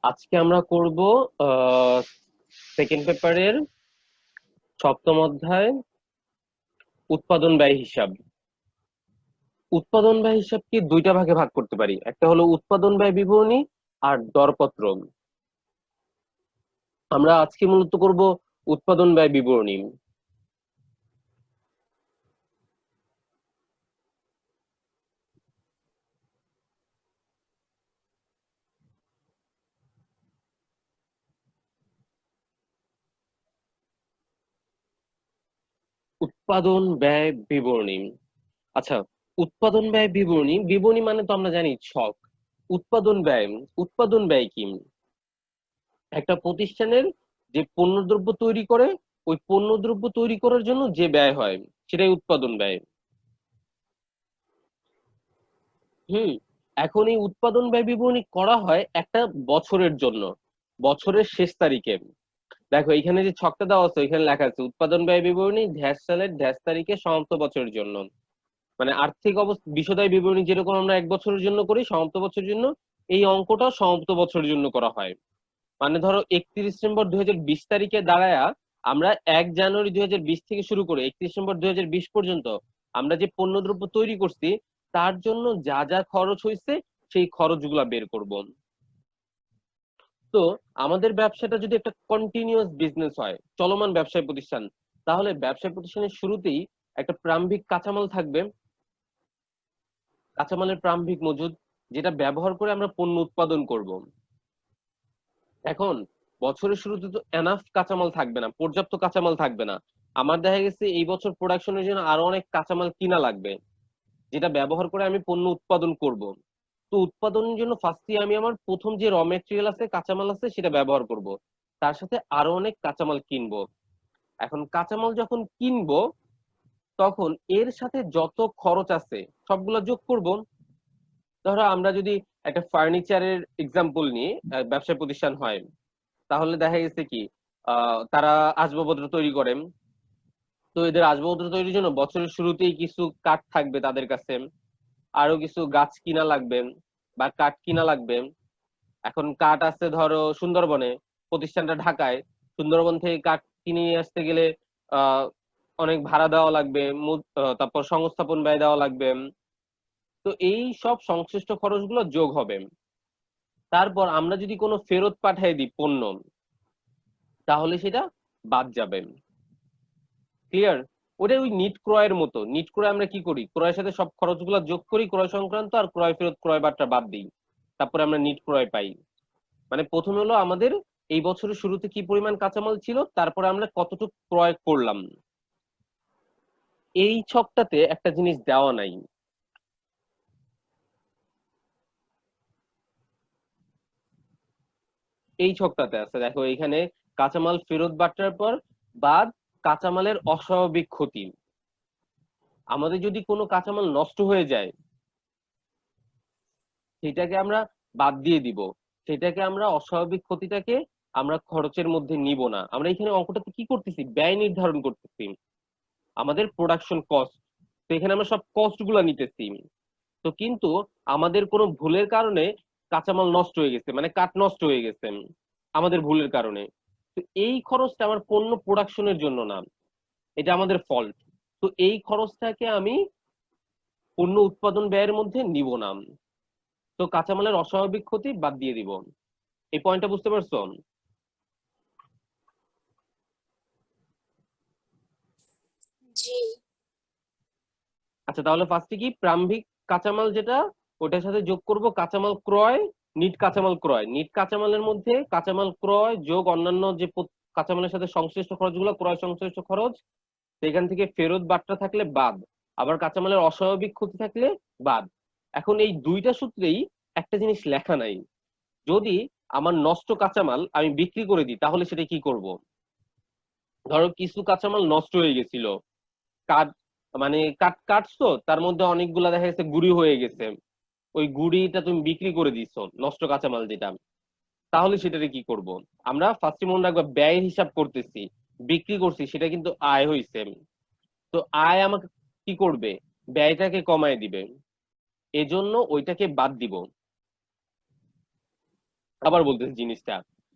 আজকে আমরা করব সেকেন্ড পেপারের সপ্তম অধ্যায় উৎপাদন ব্যয় হিসাব। উৎপাদন ব্যয় হিসাবকে দুইটা ভাগে ভাগ করতে পারি, একটা হলো উৎপাদন ব্যয় বিবরণী আর দরপত্র। আমরা আজকে মূলত করব উৎপাদন ব্যয় বিবরণী। উৎপাদন ব্যয় বিবরণী। আচ্ছা, উৎপাদন ব্যয় বিবরণী বিবরণী মানে তো আমরা জানি ছক। উৎপাদন ব্যয়, উৎপাদন ব্যয় কি? একটা প্রতিষ্ঠানের যে পণ্যদ্রব্য তৈরি করে, ওই পণ্যদ্রব্য তৈরি করার জন্য যে ব্যয় হয় সেটাই উৎপাদন ব্যয়। হুম। এখন এই উৎপাদন ব্যয় বিবরণী করা হয় একটা বছরের জন্য, বছরের শেষ তারিখে। দেখো এখানে যে ছকটা দেওয়া আছে এখানে লেখা আছে উৎপাদন ব্যয় বিবরণী ঢ্যাস সালের ঢ্যাস তারিখে সমাপ্ত বছরের জন্য। মানে আর্থিক অবস্থা বিশদায় বিবরণী যেরকম আমরা এক বছরের জন্য করি সমাপ্ত বছরের জন্য, এই অঙ্কটা সমাপ্ত বছরের জন্য করা হয়। মানে ধরো 31 ডিসেম্বর 2020 তারিখে দাঁড়ায়া আমরা 1 জানুয়ারি 2020 থেকে শুরু করে 31 ডিসেম্বর 2020 পর্যন্ত আমরা যে পণ্যদ্রব্য তৈরি করছি তার জন্য যা যা খরচ হয়েছে সেই খরচগুলা বের করব। তো আমাদের ব্যবসাটা যদি একটা কন্টিনিউয়াস বিজনেস হয়, চলমান ব্যবসায় প্রতিষ্ঠান, তাহলে ব্যবসায় প্রতিষ্ঠানের শুরুতেই একটা প্রারম্ভিক কাঁচামাল থাকবে, কাঁচামালের প্রারম্ভিক মজুদ, যেটা ব্যবহার করে আমরা পণ্য উৎপাদন করব। এখন বছরের শুরুতে তো এনাফ কাঁচামাল থাকবে না, পর্যাপ্ত কাঁচামাল থাকবে না। আমার দেখা গেছে এই বছর প্রোডাকশনের জন্য আরো অনেক কাঁচামাল কিনা লাগবে, যেটা ব্যবহার করে আমি পণ্য উৎপাদন করব। তো উৎপাদনের জন্য ফার্স্টে আমি আমার প্রথম যে র মেটেরিয়াল আছে, কাঁচামাল আছে, সেটা ব্যবহার করব। তার সাথে আরো অনেক কাঁচামাল কিনবো। এখন কাঁচামাল যখন কিনবো তখন এর সাথে যত খরচ আছে সবগুলো যোগ করব। ধরো আমরা যদি একটা ফার্নিচারের এক্সাম্পল নিয়ে ব্যবসায় প্রতিষ্ঠান হয়, তাহলে দেখা গেছে কি তারা আসবাবপত্র তৈরি করেন। তো এদের আসবাবপত্র তৈরির জন্য বছরের শুরুতেই কিছু কাঠ থাকবে তাদের কাছে, আরো কিছু গাছ কিনা লাগবে বা কাঠ কিনা লাগবে। এখন কাঠ আছে ধরো সুন্দরবনে, প্রতিষ্ঠানটা ঢাকায়, সুন্দরবন থেকে কাঠ কিনে নিয়ে আসতে গেলে আহ অনেক ভাড়া দেওয়া লাগবে, তারপর সংস্থাপন ব্যয় দেওয়া লাগবে। তো এই সব সংশ্লিষ্ট খরচগুলো যোগ হবে। তারপর আমরা যদি কোনো ফেরত পাঠাই দিই পণ্য, তাহলে সেটা বাদ যাবে। ক্লিয়ার? ওটা ওই নিট ক্রয়ের মতো। নিট ক্রয় আমরা কি করি, ক্রয়ের সাথে সব খরচগুলো যোগ করি ক্রয় সংক্রান্ত, আর ক্রয় ফেরত ক্রয় বার্তা বাদ দিই, তারপরে আমরা নিট ক্রয় পাই। মানে প্রথমে হলো আমাদের এই বছরের শুরুতে কি পরিমাণ কাঁচামাল ছিল, তারপরে আমরা কতটুকু ক্রয় করলাম। এই ছকটাতে একটা জিনিস দেওয়া নাই। এই ছকটাতে আছে, দেখো এখানে কাঁচামাল ফেরত বার্তার পর বাদ কাঁচামালের অস্বাভাবিক ক্ষতি। আমাদের যদি কোনো কাঁচামাল নষ্ট হয়ে যায় সেটাকে আমরা বাদ দিয়ে দিব, সেটাকে আমরা অস্বাভাবিক ক্ষতিটাকে আমরা খরচের মধ্যে নিব না। আমরা এখানে অঙ্কটাতে কি করতেছি, ব্যয় নির্ধারণ করতেছি, আমাদের প্রোডাকশন কস্ট। তো এখানে আমরা সব কস্ট গুলা নিতেছি। তো কিন্তু আমাদের কোনো ভুলের কারণে কাঁচামাল নষ্ট হয়ে গেছে, মানে কাঠ নষ্ট হয়ে গেছে আমাদের ভুলের কারণে। তো এই খরচটা আমার পণ্য প্রোডাকশনের জন্য না, এটা আমাদের ফল্ট। তো এই খরচটাকে আমি পণ্য উৎপাদন ব্যয়ের মধ্যে নিব না। তো কাঁচামালের অস্বাভাবিক ক্ষতি বাদ দিয়ে দিব। এই পয়েন্টটা বুঝতে পারছো? জি। আচ্ছা, তাহলে ফার্স্টে কি প্রারম্ভিক কাঁচামাল যেটা, ওটার সাথে যোগ করব কাঁচামাল ক্রয়, নিট কাঁচামাল ক্রয়। নিট কাঁচামালের মধ্যে কাঁচামাল ক্রয় যোগ অন্যান্য যে কাঁচামালের সাথে সংশ্লিষ্ট খরচগুলো, ক্রয় সংশ্লিষ্ট খরচ, সেখান থেকে ফেরত বার্তা থাকলে বাদ, আবার কাঁচামালের অস্বাভাবিক ক্ষতি থাকলে বাদ। এখন এই দুইটা সূত্রেই একটা জিনিস লেখা নাই, যদি আমার নষ্ট কাঁচামাল আমি বিক্রি করে দিই তাহলে সেটা কি করব। ধরো কিছু কাঁচামাল নষ্ট হয়ে গেছিল, কাঠ, মানে কাঠ কাটছো তার মধ্যে অনেকগুলা দেখা গেছে গুঁড়ি হয়ে গেছে, ওই গুঁড়িটা তুমি বিক্রি করে দিছো নষ্ট কাঁচামাল যেটা, তাহলে সেটারে কি করব? আমরা ফার্স্টে মনে রাখবো ব্যয় হিসাব করতেছি, বিক্রি করছি সেটা কিন্তু আয় হইছে। তো আয় আমাকে কি করবে, ব্যয়টাকে কমায় দিবে, এজন্য ওইটাকে বাদ দিব। আবার বলতেছি জিনিসটা,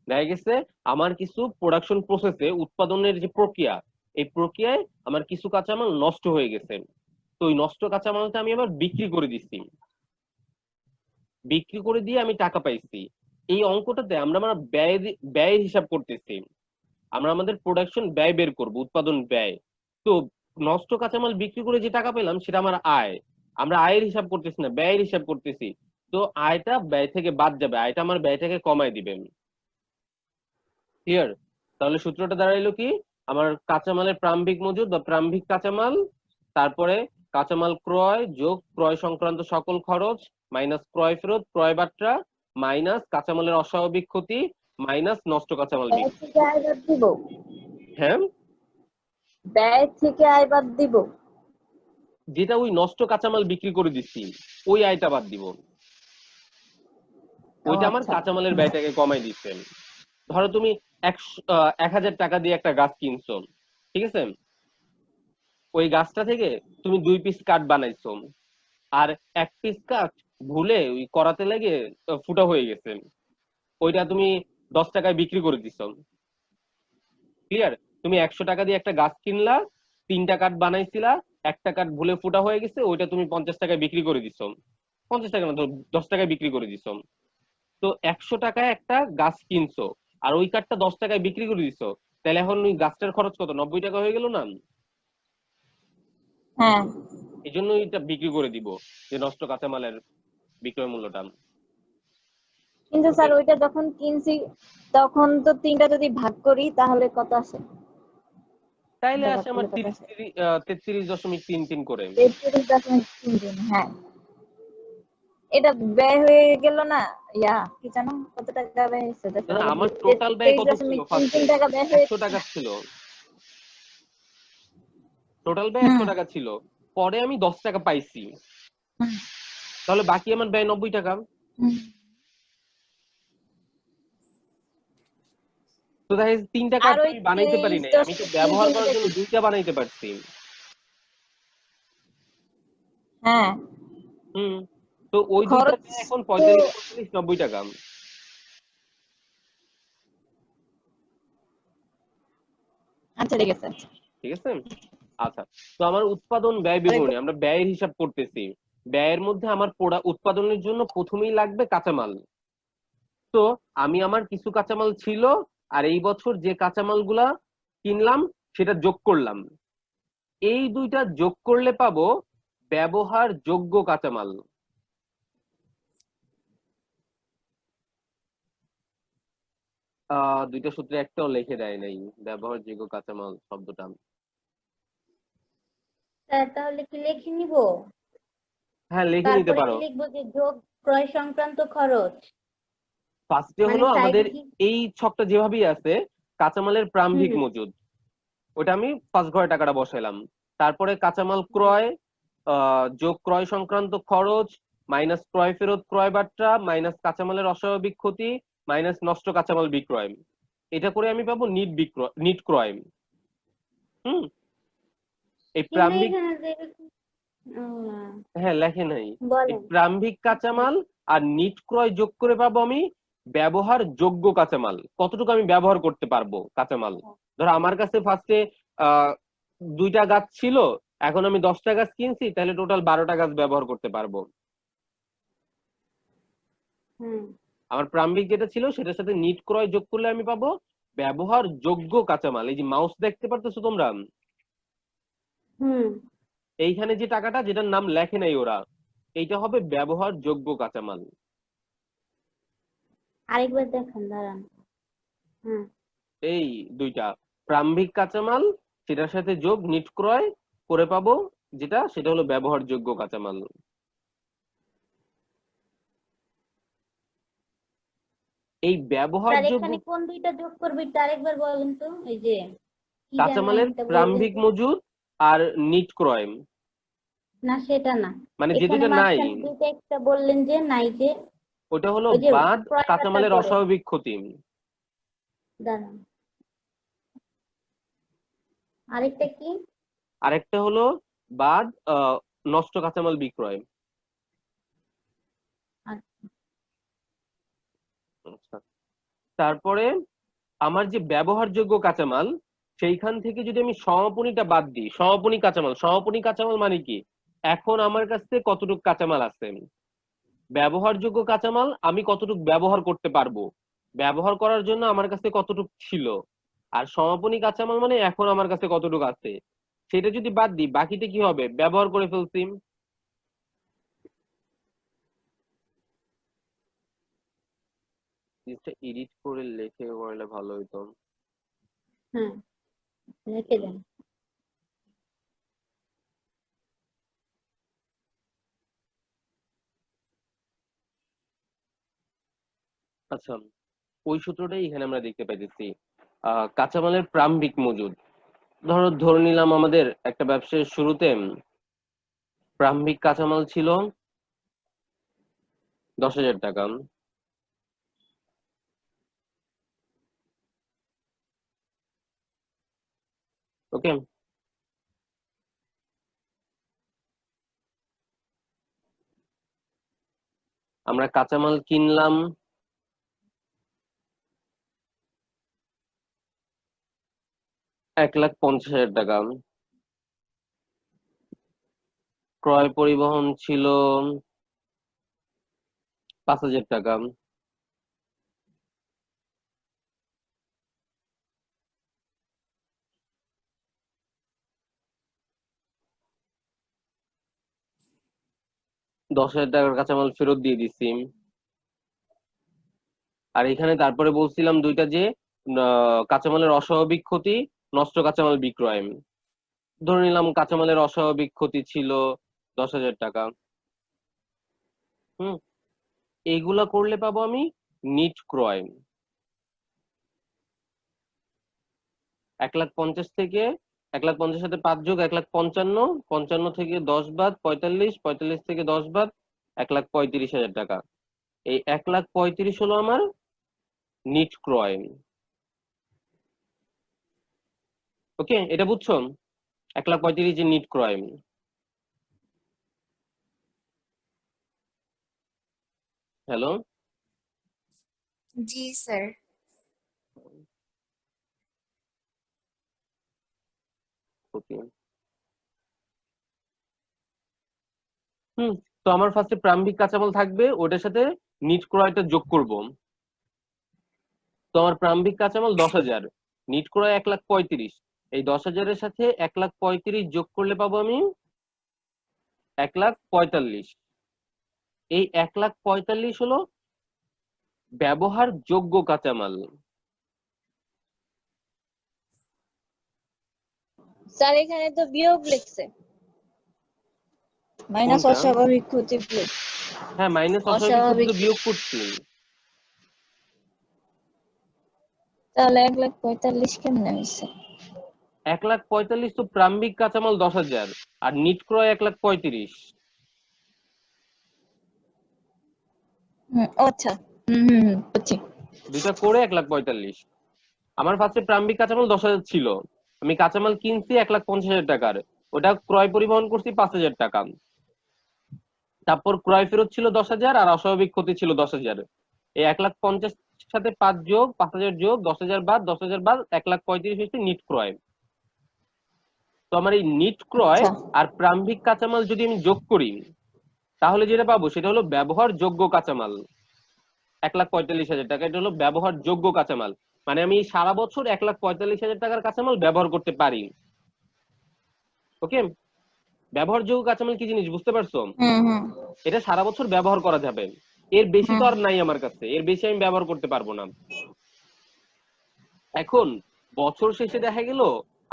দেখা গেছে আমার কিছু প্রোডাকশন প্রসেসে উৎপাদনের যে প্রক্রিয়া, এই প্রক্রিয়ায় আমার কিছু কাঁচামাল নষ্ট হয়ে গেছে। তো ওই নষ্ট কাঁচামালটা আমি আবার বিক্রি করে দিচ্ছি, বিক্রি করে দিয়ে আমি টাকা পাইছি। এই অঙ্কটাতে আমরা আমরা ব্যয়ের হিসাব করতেছি। আমরা আমাদের প্রোডাকশন ব্যয় বের করব, উৎপাদন ব্যয়। তো নষ্ট কাঁচামাল বিক্রি করে যে টাকা পেলাম সেটা আমার আয়। আমরা আয়ের হিসাব করতেছি না, ব্যয়ের হিসাব করতেছি। তো আয়টা ব্যয় থেকে বাদ যাবে, আয়টা আমার ব্যয়টাকে কমায় দিবে। ক্লিয়ার? তাহলে সূত্রটা দাঁড়াইলো কি, আমার কাঁচামালের প্রারম্ভিক মজুদ বা প্রারম্ভিক কাঁচামাল, তারপরে কাঁচামাল ক্রয় যোগ ক্রয় সংক্রান্ত সকল খরচ, মাইনাস ক্রয় ফেরত ক্রয় বাট্রা, মাইনাস কাঁচামালের অস্বাভাবিক ক্ষতি, মাইনাস নষ্ট কাঁচামাল ব্যয় বিক্রি। থেকে আয় বাদ দিব, হ্যাঁ, ব্যয় থেকে আয় বাদ দিব। যেটা ওই নষ্ট কাঁচামাল বিক্রি করে দিচ্ছি ওই আয়টা বাদ দিব। ওইটা আমার আচ্ছা। কাঁচামালের ব্যয়টাকে কমাই দিচ্ছে। ধরো তুমি 1,000 টাকা দিয়ে একটা গাছ কিনছো, ঠিক আছে? ওই গাছটা থেকে তুমি 2 পিস কাঠ বানাইছো, আর 1 পিস কাঠ ভুলে ওই করাতে লেগে ফুটা হয়ে গেছে, ওইটা তুমি 10 টাকায় বিক্রি করে দিছো। ক্লিয়ার? তুমি 100 টাকা দিয়ে একটা গাছ কিনলা, 3টা কাঠ বানাইছিলা, একটা কাঠ ভুলে ফুটা হয়ে গেছে, ওইটা তুমি 50 টাকায় বিক্রি করে দিছো। 50 টাকা না তো 10 টাকায় বিক্রি করে দিছো। তো 100 টাকায় একটা গাছ কিনছো, আর ওই কাঠটা 10 টাকায় বিক্রি করে দিছো, তাহলে এখন ওই গাছটার খরচ কত, 90 টাকা হয়ে গেল না? হ্যাঁ, এই জন্য এটা বিক্রি করে দিব, যে নষ্ট কাঁচামালের বিক্রয় মূল্যটা। কিন্তু স্যার ওইটা যখন কিনছি তখন তো 3টা যদি ভাগ করি তাহলে কত আসে? তাইলে ভাগ আসে আমার করলে কত আসে? 33.33 করে। 33.33 হ্যাঁ। এটা ব্যয় হয়ে গেল না? কি জানো কত টাকা ব্যয় হয়েছে? দেখো না, তাহলে আমার টোটাল ব্যয় কত ছিল 33.33 ফার্স্টে? টাকা ব্যয় 100 হয়েছে। টাকা ছিল, টোটাল ব্যয় হুম 100 টাকা ছিল। পরে আমি 10 টাকা পাইছি, হুম তাহলে বাকি আমার ব্যয় 90 টাকা। হুম। তো দেখা যাচ্ছে 3টা কাঠ আর তো ওই আমি বানাইতে পারি নাই, আমি তো ব্যবহার করার 33.33 জন্য 2টা বানাইতে পারছি। হ্যাঁ, হুম। তো ওই 2টার খরচ ব্যয় এখন তো 45, 45, 90 টাকা। আচ্ছা ঠিক আছে। ঠিক আছে? আচ্ছা, তো আমার উৎপাদন ব্যয় বিবরণী আমরা ব্যয়ের হিসাব করতেছি। ব্যয়ের মধ্যে আমার উৎপাদনের জন্য প্রথমেই লাগবে কাঁচামাল। তো আমি আমার কিছু কাঁচামাল ছিল, আর এই বছর যে কাঁচামাল গুলা কিনলাম সেটা যোগ করলাম। এই দুইটা যোগ করলে পাবো ব্যবহার যোগ্য কাঁচামাল। দুইটা সূত্রে একটাও লিখে দেয় নাই ব্যবহারযোগ্য কাঁচামাল শব্দটা। স্যার তাহলে কি লিখে নিব? হ্যাঁ, লিখে নিতে তারপরে কি পারো। লিখবো যে যোগ ক্রয় সংক্রান্ত খরচ, ফার্স্টে মানে হলো সাইডে আমাদের কি? এই ছকটা যেভাবেই আছে, কাঁচামালের প্রারম্ভিক হুম মজুদ, ওটা আমি ফার্স্ট ঘরে টাকাটা বসাইলাম। তারপরে কাঁচামাল ক্রয় যোগ ক্রয় সংক্রান্ত খরচ, মাইনাস ক্রয় ফেরত ক্রয় বাট্রা, মাইনাস কাঁচামালের অস্বাভাবিক ক্ষতি, মাইনাস নষ্ট কাঁচামাল বিক্রয়। এটা করে আমি পাবো নিট ক্রয়। হুম। এই কিন্তু প্রারম্ভিক, এখানে যে ও, হ্যাঁ লেখে নাই। এই বলেন। প্রারম্ভিক কাঁচামাল আর নিট ক্রয় যোগ করে পাবো আমি ব্যবহার যোগ্য কাঁচামাল, কতটুকু আমি ব্যবহার করতে পারবো কাঁচামাল। ধরো আমার কাছে ফার্স্টে আহ 2টা গাছ ছিল, এখন আমি 10টা গাছ কিনছি, তাহলে টোটাল 12টা গাছ ব্যবহার করতে পারবো। হুম আমার প্রারম্ভিক যেটা ছিল সেটার সাথে নিট ক্রয় যোগ করলে আমি পাবো ব্যবহার যোগ্য কাঁচামাল। এই যে মাউস দেখতে পারতেছো তোমরা, হুম। এইখানে যে টাকাটা যেটার নাম লেখে নাই ওরা, এইটা হবে ব্যবহার যোগ্য কাঁচামাল। আরেকবার দেখান, দাঁড়ান। হুম এই দুইটা প্রারম্ভিক কাঁচামাল, সেটার সাথে যোগ নিট ক্রয় করে পাবো যেটা, সেটা হলো ব্যবহারযোগ্য কাঁচামাল। এই স্যার ব্যবহারযোগ্য এখানে কোন দুইটা যোগ করবে একটু আরেকবার বলেন তো, এই যে কি যেন কাঁচামালের একটা বললেন প্রারম্ভিক যে, মজুদ আর নিট ক্রয়, না সেটা না, মানে যে এখানে দুইটা নাই, মাঝখানে দুইটা একটা বললেন যে নাই যে, ওটা হলো ওই যে বাদ ক্রয় বাটার কাঁচামালের পরে, অস্বাভাবিক ক্ষতি। দাঁড়ান আরেকটা কি? আরেকটা হলো বাদ নষ্ট কাঁচামাল বিক্রয়। আচ্ছা, আচ্ছা, তারপরে আমার যে ব্যবহারযোগ্য কাঁচামাল সেইখান থেকে যদি আমি সমাপনীটা বাদ দিই, সমাপনী কাঁচামাল মানে কি, এখন আমার কাছে কতটুকু কাঁচামাল আছে, ব্যবহারযোগ্য কাঁচামাল আমি কতটুকু ব্যবহার করতে পারবো, ব্যবহার করার জন্য আমার কাছে কতটুকু ছিল, আর সমাপনী কাঁচামাল মানে এখন আমার কাছে কতটুকু আছে। সেটা যদি বাদ দিই বাকিটা কি হবে, ব্যবহার করে ফেলছি। এডিট করে লিখে করলে ভালো হইতো। হ্যাঁ, রেখে দেন। আচ্ছা, ওই সূত্রটাই এখানে আমরা দেখতে পাইতেছি। কাঁচামালের প্রারম্ভিক মজুদ, ধরে নিলাম আমাদের একটা ব্যবসার শুরুতে প্রারম্ভিক কাঁচামাল ছিল 10,000 টাকা। ওকে, আমরা কাঁচামাল কিনলাম 1,50,000 টাকা, ক্রয় পরিবহন ছিল 5,000 টাকা, $10,000 কাঁচামাল ফেরত দিয়ে দিচ্ছি। আর এখানে তারপরে বলছিলাম দুইটা যে কাঁচামালের অস্বাভাবিক ক্ষতি, নষ্ট কাঁচামাল বিক্রয়। ধরে নিলাম কাঁচামালের অস্বাভাবিক ক্ষতি ছিল 10,000 টাকা। হুম, এইগুলা করলে পাবো আমি নিট ক্রয়। 1,50,000 থেকে 1,50,000 সাথে 5 যোগ 1,55,000, 55 থেকে 10 বাদ 45, 45 থেকে 10 বাদ 1,35,000 টাকা। এই 1,35,000 হলো আমার নিট ক্রয়। ওকে, এটা বুঝছো? 1,35,000 যে নিট ক্রয়। হ্যালো, জি স্যার। ওকে। তো আমার ফার্স্টে প্রারম্ভিক কাঁচামাল থাকবে, ওটার সাথে নিট ক্রয়টা যোগ করব। তো আমার প্রারম্ভিক কাঁচামাল 10,000, নিট ক্রয় 1,35,000। এই 10,000-এর সাথে 1,35,000 যোগ করলে পাবো আমি 1,45,000। এই 1,45,000 হলো ব্যবহারযোগ্য কাঁচামাল। স্যার এখানে তো বিয়োগ লিখছে, মাইনাস কোনটা? অস্বাভাবিক ক্ষতি বিয়োগ। হ্যাঁ, মাইনাস অস্বাভাবিক ক্ষতি তো বিয়োগ করছি। তাহলে 1,45,000 কেমনে হয়েছে? 1,45,000 তো প্রারম্ভিক কাঁচামাল 10,000 আর নিট ক্রয় 1,35,000। আচ্ছা, বুঝছি। দুইটা করে 1,45,000। আমার ফার্স্টে প্রারম্ভিক কাঁচামাল 10,000 ছিল, আমি কাঁচামাল কিনছি 1,50,000 টাকার, ওটা ক্রয় পরিবহন করছি 5,000 টাকা। তারপর ক্রয় ফেরত ছিল 10,000 আর অস্বাভাবিক ক্ষতি ছিল 10,000। এই 1,50,000 সাথে 5 যোগ 5,000 যোগ 10,000 বাদ 10,000 বাদ 1,35,000 হচ্ছে নিট ক্রয়। তো আমার এই নিট ক্রয় আচ্ছা, আর প্রারম্ভিক কাঁচামাল যদি আমি যোগ করি তাহলে যেটা পাবো সেটা হলো ব্যবহারযোগ্য কাঁচামাল। 1,45,000 টাকা, এটা হলো ব্যবহারযোগ্য কাঁচামাল। মানে আমি সারা বছর 1,45,000 টাকার কাঁচামাল ব্যবহার করতে পারি। ওকে, ব্যবহারযোগ্য কাঁচামাল কি জিনিস বুঝতে পারছো? হুম। এটা সারা বছর ব্যবহার করা যাবে, এর বেশি তো হুম আর নাই আমার কাছে, এর বেশি আমি ব্যবহার করতে পারবো না। এখন বছর শেষে দেখা গেল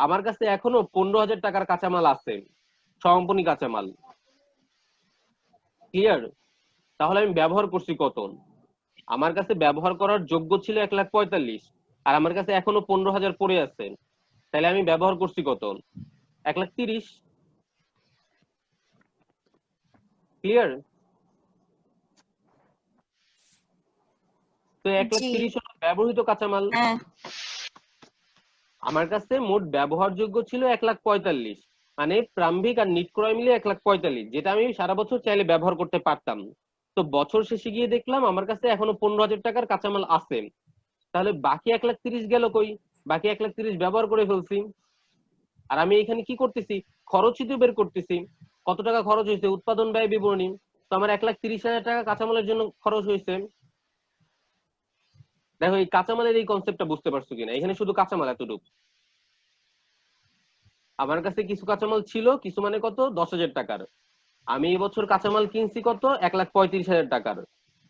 আমার কাছে এখনো 15,000 টাকার কাঁচামাল আছে, সমাপনী কাঁচামাল। ক্লিয়ার? তাহলে আমি ব্যবহার করছি কত? আমার কাছে ব্যবহার করার যোগ্য ছিল 1,45,000 আর আমার কাছে এখনো 15,000 পড়ে আছে, তাহলে আমি ব্যবহার করছি কত? 1,30,000। ক্লিয়ার? তো জি 1,30,000 হলো ব্যবহৃত কাঁচামাল। হ্যাঁ। আমার কাছে মোট ব্যবহারযোগ্য ছিল 1,45,000, মানে প্রারম্ভিক আর নিট ক্রয় মিলে 1,45,000, যেটা আমি সারা বছর চাইলে ব্যবহার করতে পারতাম। তো বছর শেষে গিয়ে দেখলাম আমার কাছে এখনো 15,000 টাকার কাঁচামাল আছে, তাহলে বাকি 1,30,000 গেল কই? বাকি 1,30,000 ব্যবহার করে ফেলছি। আর আমি এখানে কি করতেছি, খরচই তো বের করতেছি, কত টাকা খরচ হয়েছে, উৎপাদন ব্যয় বিবরণী। তো আমার 1,30,000 টাকা কাঁচামালের জন্য খরচ হয়েছে। দেখো এই কাঁচামালের এই কনসেপ্টটা বুঝতে পারছো কিনা, এখানে শুধু কাঁচামাল এতটুকু। আমার কাছে কিছু কাঁচামাল ছিল, কিছু মানে কত, 10,000 টাকার। আমি এই বছর কাঁচামাল কিনছি কত, 1,35,000 টাকার।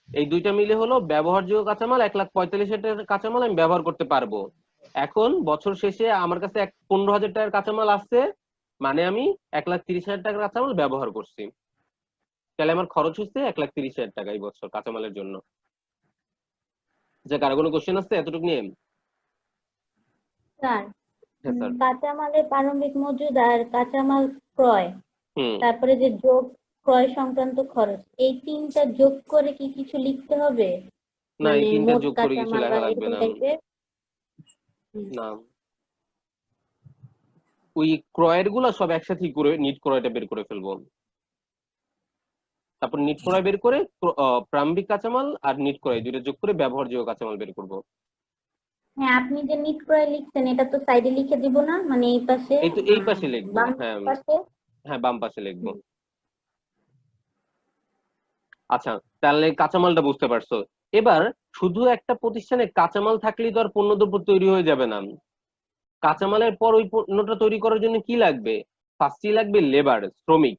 এই দুইটা মিলে হলো ব্যবহারযোগ্য কাঁচামাল, 1,45,000 টাকার কাঁচামাল আমি ব্যবহার করতে পারবো। এখন বছর শেষে আমার কাছে 15,000 টাকার কাঁচামাল আছে, মানে আমি 1,30,000 টাকার কাঁচামাল ব্যবহার করছি। তাহলে আমার খরচ হচ্ছে 1,30,000 টাকা এই বছর কাঁচামালের জন্য। যে কারো কোনো কোশ্চেন আছে এতটুকু নিয়ে? স্যার, হ্যাঁ স্যার। কাঁচামালের প্রারম্ভিক মজুদ আর কাঁচামাল ক্রয়, হুম। তারপরে যে যোগ ক্রয় সংক্রান্ত খরচ, এই তিনটা যোগ করে কি কিছু লিখতে হবে? না, এই মানে তিনটা মোট যোগ করে কিছু কাঁচামাল বা লেখা লাগবে এরকম না। টাইপের। না, ওই ক্রয়ের গুলা সব একসাথেই করে নিট ক্রয়টা বের করে ফেলবো। তারপর নিট ক্রয় বের করে প্রারম্ভিক কাঁচামাল আর নিট ক্রয় দুইটা যোগ করে ব্যবহারযোগ্য কাঁচামাল বের করব। হ্যাঁ, আপনি যে নিট ক্রয় লিখছেন এটা তো সাইডে লিখে দিব না, মানে এই পাশে, এই তো এই পাশে লিখবো, বাম হ্যাঁ। পাশে। হ্যাঁ, বাম পাশে লিখবো। আচ্ছা, তাহলে কাঁচামালটা বুঝতে পারছো। এবার শুধু একটা প্রতিষ্ঠানে কাঁচামাল থাকলেই তো আর পণ্যদ্রব্য তৈরি হয়ে যাবে না। কাঁচামালের পর ওই পণ্যটা তৈরি করার জন্য কি লাগবে? ফার্স্টই লাগবে লেবার, শ্রমিক।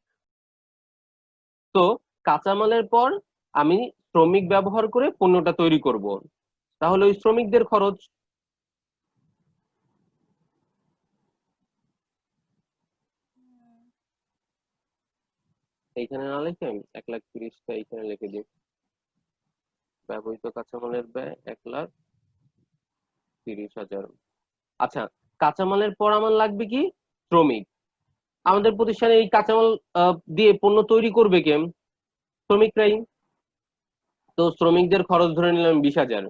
তো কাঁচামালের পর আমি শ্রমিক ব্যবহার করে পণ্যটা তৈরি করব, তাহলে ওই শ্রমিকদের খরচ। এইখানে না লিখে 1,30,000টা এইখানে লিখে দিই। ব্যবহৃত কাঁচামালের ব্যয় 1,30,000। আচ্ছা, কাঁচামালের পর আমার লাগবে কি, শ্রমিক। আমাদের প্রতিষ্ঠানে এই কাঁচামাল দিয়ে পণ্য তৈরি করবে কে? শ্রমিকরাই। তো শ্রমিকদের খরচ ধরে নিলাম 20,000।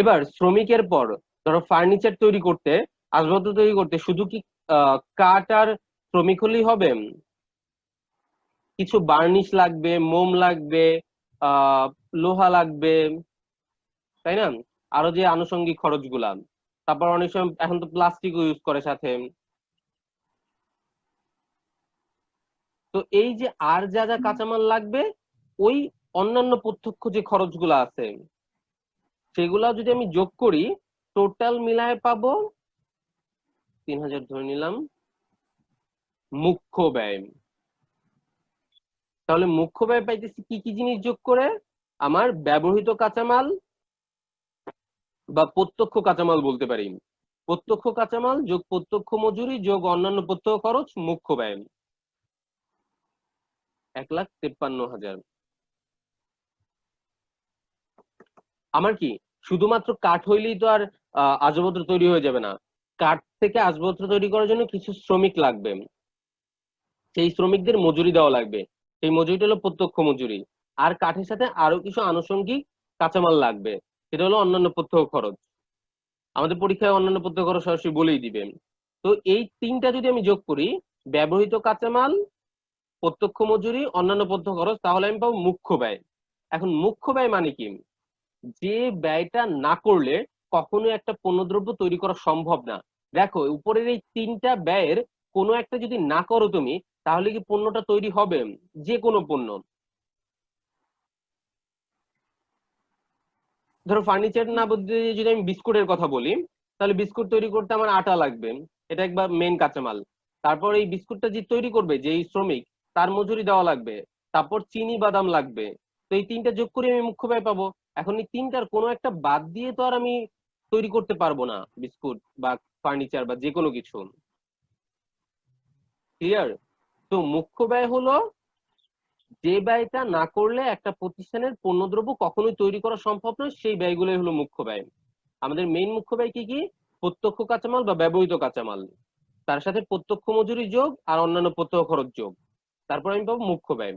এবার শ্রমিকের পর ধরো ফার্নিচার তৈরি করতে, আসবাবপত্র তৈরি করতে শুধু কি কাঠ আর শ্রমিক হলেই হবে? কিছু বার্নিশ লাগবে, মোম লাগবে, আহ লোহা লাগবে, তাই না? আরো যে আনুষঙ্গিক খরচগুলা, তারপর অনেক সময় এখন তো প্লাস্টিক ইউজ করে সাথে। তো এই যে আর যা যা কাঁচামাল লাগবে, ওই অন্যান্য প্রত্যক্ষ যে খরচগুলো আছে সেগুলা যদি আমি যোগ করি, টোটাল মিলায় পাবো 3,000 ধরে নিলাম মুখ্য ব্যয়। তাহলে মুখ্য ব্যয় পাইতেছি কি কি জিনিস যোগ করে? আমার ব্যবহৃত কাঁচামাল বা প্রত্যক্ষ কাঁচামাল বলতে পারি। প্রত্যক্ষ কাঁচামাল যোগ প্রত্যক্ষ মজুরি যোগ অন্যান্য প্রত্যক্ষ খরচ, মুখ্য ব্যয় 1,53,000। আমার কি শুধুমাত্র কাঠ হইলেই তো আর আসবাবপত্র তৈরি হয়ে যাবে না। কাঠ থেকে আসবাবপত্র তৈরি করার জন্য কিছু শ্রমিক লাগবে, সেই শ্রমিকদের মজুরি দেওয়া লাগবে, সেই মজুরিটা হলো প্রত্যক্ষ মজুরি। আর কাঠের সাথে আরো কিছু আনুষঙ্গিক কাঁচামাল লাগবে, সেটা হলো অন্যান্য প্রত্যক্ষ খরচ। আমাদের পরীক্ষায় অন্যান্য প্রত্যক্ষ খরচ সরাসরি বলেই দিবেন। তো এই তিনটা যদি আমি যোগ করি, ব্যবহৃত কাঁচামাল, প্রত্যক্ষ মজুরি, অন্যান্য প্রত্যক্ষ খরচ, তাহলে আমি পাবো মুখ্য ব্যয়। এখন মুখ্য ব্যয় মানে কি? যে ব্যয়টা না করলে কখনো একটা পণ্যদ্রব্য তৈরি করা সম্ভব না। দেখো উপরের এই তিনটা ব্যয়ের কোনো একটা যদি না করো তুমি, তাহলে কি পণ্যটা তৈরি হবে? যে কোনো পণ্য, ধরো ফার্নিচার না বলতে যদি আমি বিস্কুটের কথা বলি, তাহলে বিস্কুট তৈরি করতে আমার আটা লাগবে, এটা একবার মেন কাঁচামাল। তারপর এই বিস্কুটটা যে তৈরি করবে যেই শ্রমিক, তার মজুরি দেওয়া লাগবে। তারপর চিনি বাদাম লাগবে। তো এই তিনটা যোগ করে আমি মুখ্য ব্যয় পাবো। এখন এই তিনটার কোনো একটা বাদ দিয়ে তো আর আমি তৈরি করতে পারবো না বিস্কুট বা ফার্নিচার বা যে কোনো কিছু। ক্লিয়ার? তো মুখ্য ব্যয় হলো যে ব্যয়টা না করলে একটা প্রতিষ্ঠানের পণ্যদ্রব্য কখনোই তৈরি করা সম্ভব নয়, সেই ব্যয়গুলোই হলো মুখ্য ব্যয়। আমাদের মেইন মুখ্য ব্যয় কি কি? প্রত্যক্ষ কাঁচামাল বা ব্যবহৃত কাঁচামাল, তার সাথে প্রত্যক্ষ মজুরি যোগ আর অন্যান্য প্রত্যক্ষ খরচ যোগ, তারপর আমি পাবো মুখ্য ব্যয়।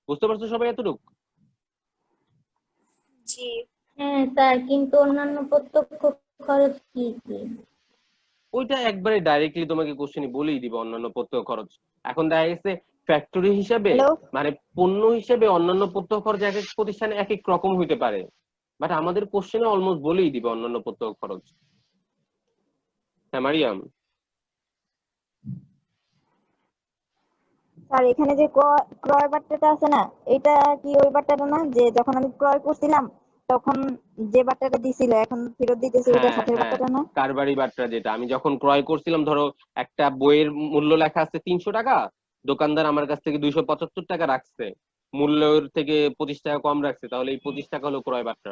বুঝতে পারছো সবাই এতটুকু? জি। হ্যাঁ স্যার, কিন্তু অন্যান্য প্রত্যক্ষ খরচ কি কি? ওইটা একবারে ডাইরেক্টলি তোমাকে কোশ্চেনে বলেই দিবে অন্যান্য প্রত্যক্ষ খরচ। এখন দেখা গেছে ফ্যাক্টরি হিসেবে হ্যালো, মানে পণ্য হিসেবে অন্যান্য প্রত্যক্ষ খরচ এক এক প্রতিষ্ঠানে এক এক রকম হইতে পারে, বাট আমাদের কোশ্চেনে অলমোস্ট বলেই দিবে অন্যান্য প্রত্যক্ষ খরচ। হ্যাঁ মারিয়াম। স্যার এখানে যে ক্রয় বাট্টাটা আছে না, এটা কি ওই বাট্টাটা না যে যখন আমি ক্রয় করছিলাম তখন যে বাট্টাটা দিছিল এখন ফেরত দিতেছে, ওইটা হ্যাঁ সাথের হ্যাঁ, বাট্টাটা না? কারবারি বাট্টা যেটা আমি যখন ক্রয় করছিলাম, ধরো একটা বইয়ের মূল্য লেখা আছে 300 টাকা, দোকানদার আমার কাছ থেকে 275 টাকা রাখছে, মূল্যের থেকে 25 টাকা কম রাখছে, তাহলে এই 25 টাকা হলো ক্রয় বাট্টা।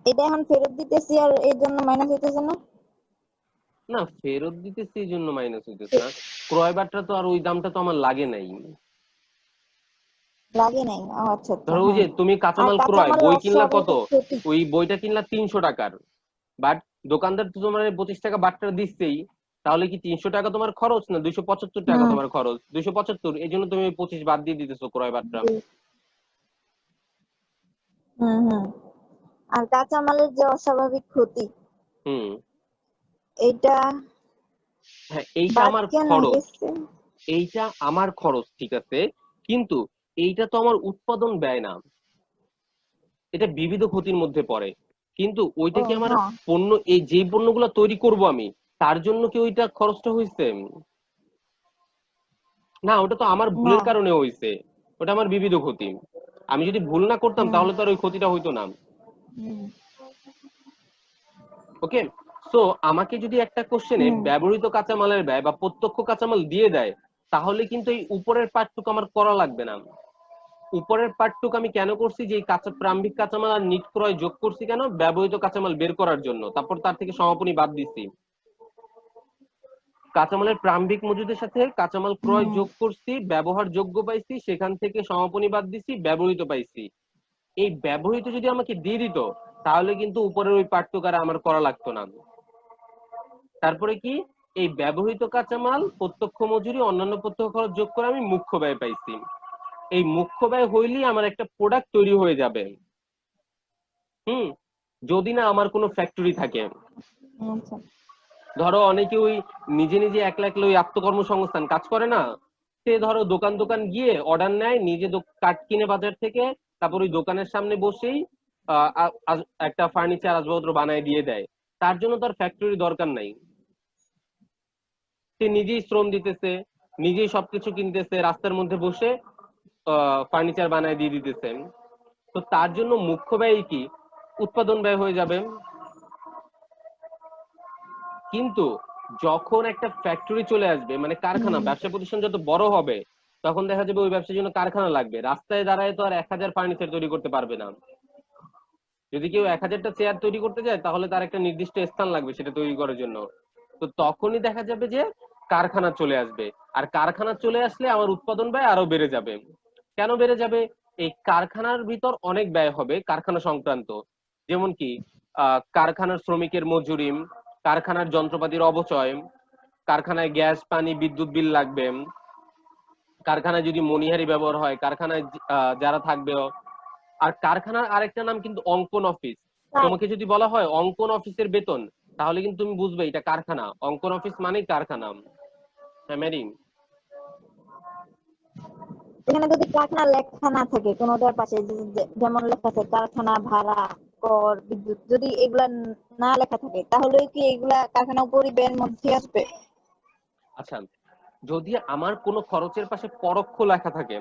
এটা এখন ফেরত দিতেছি আর এর জন্য মাইনাস হইতেছে না? না, ফেরত দিতেছি এই জন্য মাইনাস হইতেছে না, ক্রয় বাট্টা তো আর ওই দামটা তো আমার লাগে নাই। লাগে নাই? ও আচ্ছা আচ্ছা, ধরো ওই হ্যাঁ। যে তুমি আর কাঁচামাল ক্রয়, কাঁচামাল বই লস কিনলা হবে কত, তো ক্ষতি। ওই বইটা কিনলা 300 টাকার, বাট দোকানদার তো তোমার 25 টাকা বাট্টা দিচ্ছেই, তাহলে কি 300 টাকা তোমার খরচ না 275 টাকা হুম তোমার খরচ? 275, এই জন্য তুমি 25 বাদ দিয়ে দিতেছো ক্রয় বাট্টা। জি, হুম হুম। আর কাঁচামালের যে অস্বাভাবিক ক্ষতি, হুম। এইটা হ্যাঁ, এইটা আমার বাড়ছে না খরচ, গেছে? এইটা আমার খরচ ঠিক আছে, কিন্তু এইটা তো আমার উৎপাদন ব্যয় না, এটা বিবিধ ক্ষতির মধ্যে পড়ে। কিন্তু ওইটা ও কি আমার হ্যাঁ, পণ্য, এই যে পণ্যগুলো তৈরি করব আমি, তার জন্য কি ওইটা খরচটা হয়েছে? না, ওটা তো আমার না। ভুলের কারণে হয়েছে, ওটা আমার বিবিধ ক্ষতি। আমি যদি ভুল না করতাম হুম তাহলে তো আর ওই ক্ষতিটা হইতো না। হুম ওকে, সো আমাকে যদি একটা কোশ্চেনে হুম ব্যবহৃত কাঁচামালের ব্যয় বা প্রত্যক্ষ কাঁচামাল দিয়ে দেয়, তাহলে কিন্তু এই উপরের পার্টটুকু আমার করা লাগবে না। উপরের পার্টটুকু আমি কেন করছি, যে এই প্রারম্ভিক কাঁচামাল আর নিট ক্রয় যোগ করছি কেন, ব্যবহৃত কাঁচামাল বের করার জন্য, তারপর তার থেকে সমাপনী বাদ দিচ্ছি। কাঁচামালের প্রারম্ভিক মজুদের সাথে কাঁচামাল ক্রয় হুম যোগ করছি, ব্যবহার যোগ্য পাইছি, সেখান থেকে সমাপনী বাদ দিছি, ব্যবহৃত পাইছি। এই ব্যবহৃত যদি আমাকে দিয়ে দিত, তাহলে কিন্তু উপরের ওই পার্টটুকু আর আমার করা লাগতো না। তারপরে কি, এই ব্যবহৃত কাঁচামাল, প্রত্যক্ষ মজুরি, অন্যান্য প্রত্যক্ষ খরচ যোগ করে আমি মুখ্য ব্যয় পাইছি। এই মুখ্য ব্যয় হইলেই আমার একটা প্রোডাক্ট তৈরি হয়ে যাবে। হুম। যদি না আমার কোনো ফ্যাক্টরি থাকে, আচ্ছা ধরো অনেকে ওই নিজে নিজে একলা একলা ওই আত্মকর্মসংস্থান কাজ করে না, সে ধরো দোকান দোকান গিয়ে অর্ডার নেয়, নিজে কাঠ কিনে বাজার থেকে, তারপর ওই দোকানের সামনে বসেই একটা ফার্নিচার আসবাবপত্র বানায় দিয়ে দেয়, তার জন্য তার ফ্যাক্টরি দরকার নাই, সে নিজেই শ্রম দিতেছে, নিজেই সবকিছু কিনতেছে, রাস্তার মধ্যে বসে ফার্নিচার বানায় দিয়ে দিতেছে। তো তার জন্য মুখ্য ব্যয় কি, উৎপাদন ব্যয় হয়ে যাবে। কিন্তু যখন একটা ফ্যাক্টরি চলে আসবে, মানে কারখানা, হুম ব্যবসা প্রতিষ্ঠান যত বড় হবে, তখন দেখা যাবে ওই ব্যবসার জন্য কারখানা লাগবে, রাস্তায় দাঁড়ায় তো আর 1000 ফার্নিচার তৈরি করতে পারবে না। যদি কেউ 1000টা চেয়ার তৈরি করতে যায়, তাহলে তার একটা নির্দিষ্ট স্থান লাগবে সেটা তৈরি করার জন্য। তো তখনই দেখা যাবে যে কারখানা চলে আসবে, আর কারখানা চলে আসলে আমার উৎপাদন ব্যয় আরো বেড়ে যাবে। কেন বেড়ে যাবে? এই কারখানার ভিতর অনেক ব্যয় হবে কারখানা সংক্রান্ত, যেমন কি কারখানার শ্রমিকের মজুরি, কারখানার যন্ত্রপাতির অবচয়, কারখানায় গ্যাস পানি বিদ্যুৎ বিল লাগবে, কারখানায় যদি মনিহারি ব্যবহার হয়, কারখানায় যারা থাকবে। আর কারখানার আরেকটা নাম কিন্তু অঙ্কন অফিস। স্যার, তোমাকে যদি বলা হয় অঙ্কন অফিসের বেতন, তাহলে কিন্তু তুমি বুঝবে এটা কারখানা, অঙ্কন অফিস মানেই কারখানা। হ্যাঁ ম্যারিম। এখানে যদি কারখানা লেখা না থাকে কোনোটার পাশে, যেমন লেখা আছে কারখানা ভাড়া, কর, বিদ্যুৎ, যদি এগুলা না লেখা থাকে তাহলে কি এগুলা কারখানা পরিবহনের মধ্যে আসবে? আচ্ছা, যদি আমার কোনো খরচের পাশে পরোক্ষ লেখা থাকে,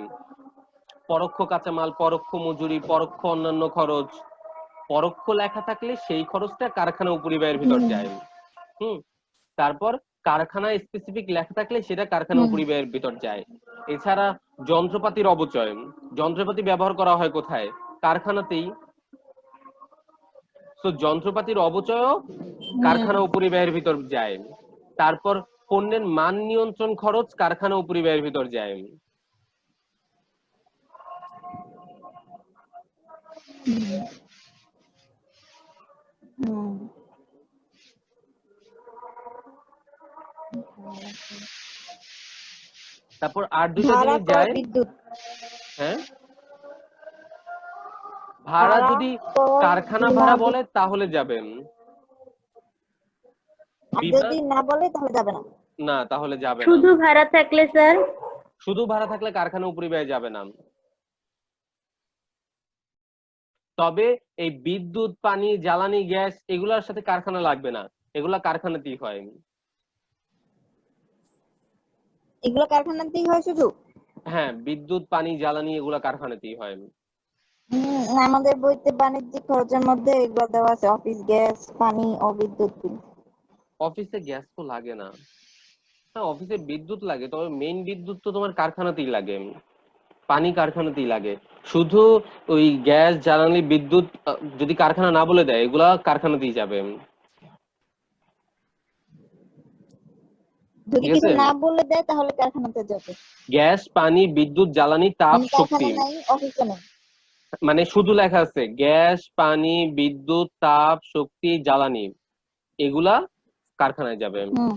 পরোক্ষ কাঁচামাল, পরোক্ষ মজুরি, পরোক্ষ অন্যান্য খরচ, পরোক্ষ লেখা থাকলে সেই খরচটা কারখানা উপরিব্যয়ের ভিতর হুম যায়। হুম। তারপর কারখানায় স্পেসিফিক লেখা থাকলে সেটা কারখানা হুম উপরিব্যয়ের ভিতর যায়। এছাড়া যন্ত্রপাতির অবচয়, যন্ত্রপাতি ব্যবহার করা হয় কোথায়? কারখানাতেই। তো যন্ত্রপাতির অবচয়ও হুম কারখানা উপরিব্যয়ের ভিতর যায়। তারপর পণ্যের মান নিয়ন্ত্রণ খরচ কারখানা উপরিব্যয়ের ভিতর যায়। হুম তারপর আর দুইটা ভাড়া, জিনিস কর, যায়। বিদ্যুৎ। হ্যাঁ, ভাড়া ভাড়া, যদি কর, কারখানা বীমা, ভাড়া বলে তাহলে যাবে। আর বিমা, যদি না বলে তাহলে যাবে না? না, তাহলে যাবে না। শুধু ভাড়া থাকলে স্যার? শুধু ভাড়া থাকলে কারখানা উপরিব্যয় যাবে না। তবে এই বিদ্যুৎ, পানি, জ্বালানি, গ্যাস এগুলোর সাথে কারখানা লাগবে না, এগুলা কারখানাতেই হয়। এগুলো কারখানাতেই হয় শুধু? হ্যাঁ, বিদ্যুৎ, পানি, জ্বালানি এগুলা কারখানাতেই হয়। আমাদের বইতে বাণিজ্যিক খরচের মধ্যে এগুলো দেওয়া আছে, অফিস গ্যাস, পানি ও বিদ্যুৎ বিল। অফিসে গ্যাস তো লাগে না। হ্যাঁ, অফিসে বিদ্যুৎ লাগে, তবে মেইন বিদ্যুৎ তো তোমার কারখানাতেই লাগে, পানি কারখানাতেই লাগে। শুধু ওই গ্যাস, জ্বালানি, বিদ্যুৎ যদি কারখানা না বলে দেয়, এগুলা কারখানাতেই যাবে। যদি ঠিক কিছু আছে? না বলে দেয় তাহলে কারখানাতে যাবে। গ্যাস, পানি, বিদ্যুৎ, জ্বালানি, তাপ, মানে শক্তি। কারখানা নাই, অফিসে নেই। মানে শুধু লেখা আছে গ্যাস, পানি, বিদ্যুৎ, তাপ, শক্তি, জ্বালানি, এগুলা কারখানায় যাবে। হুম।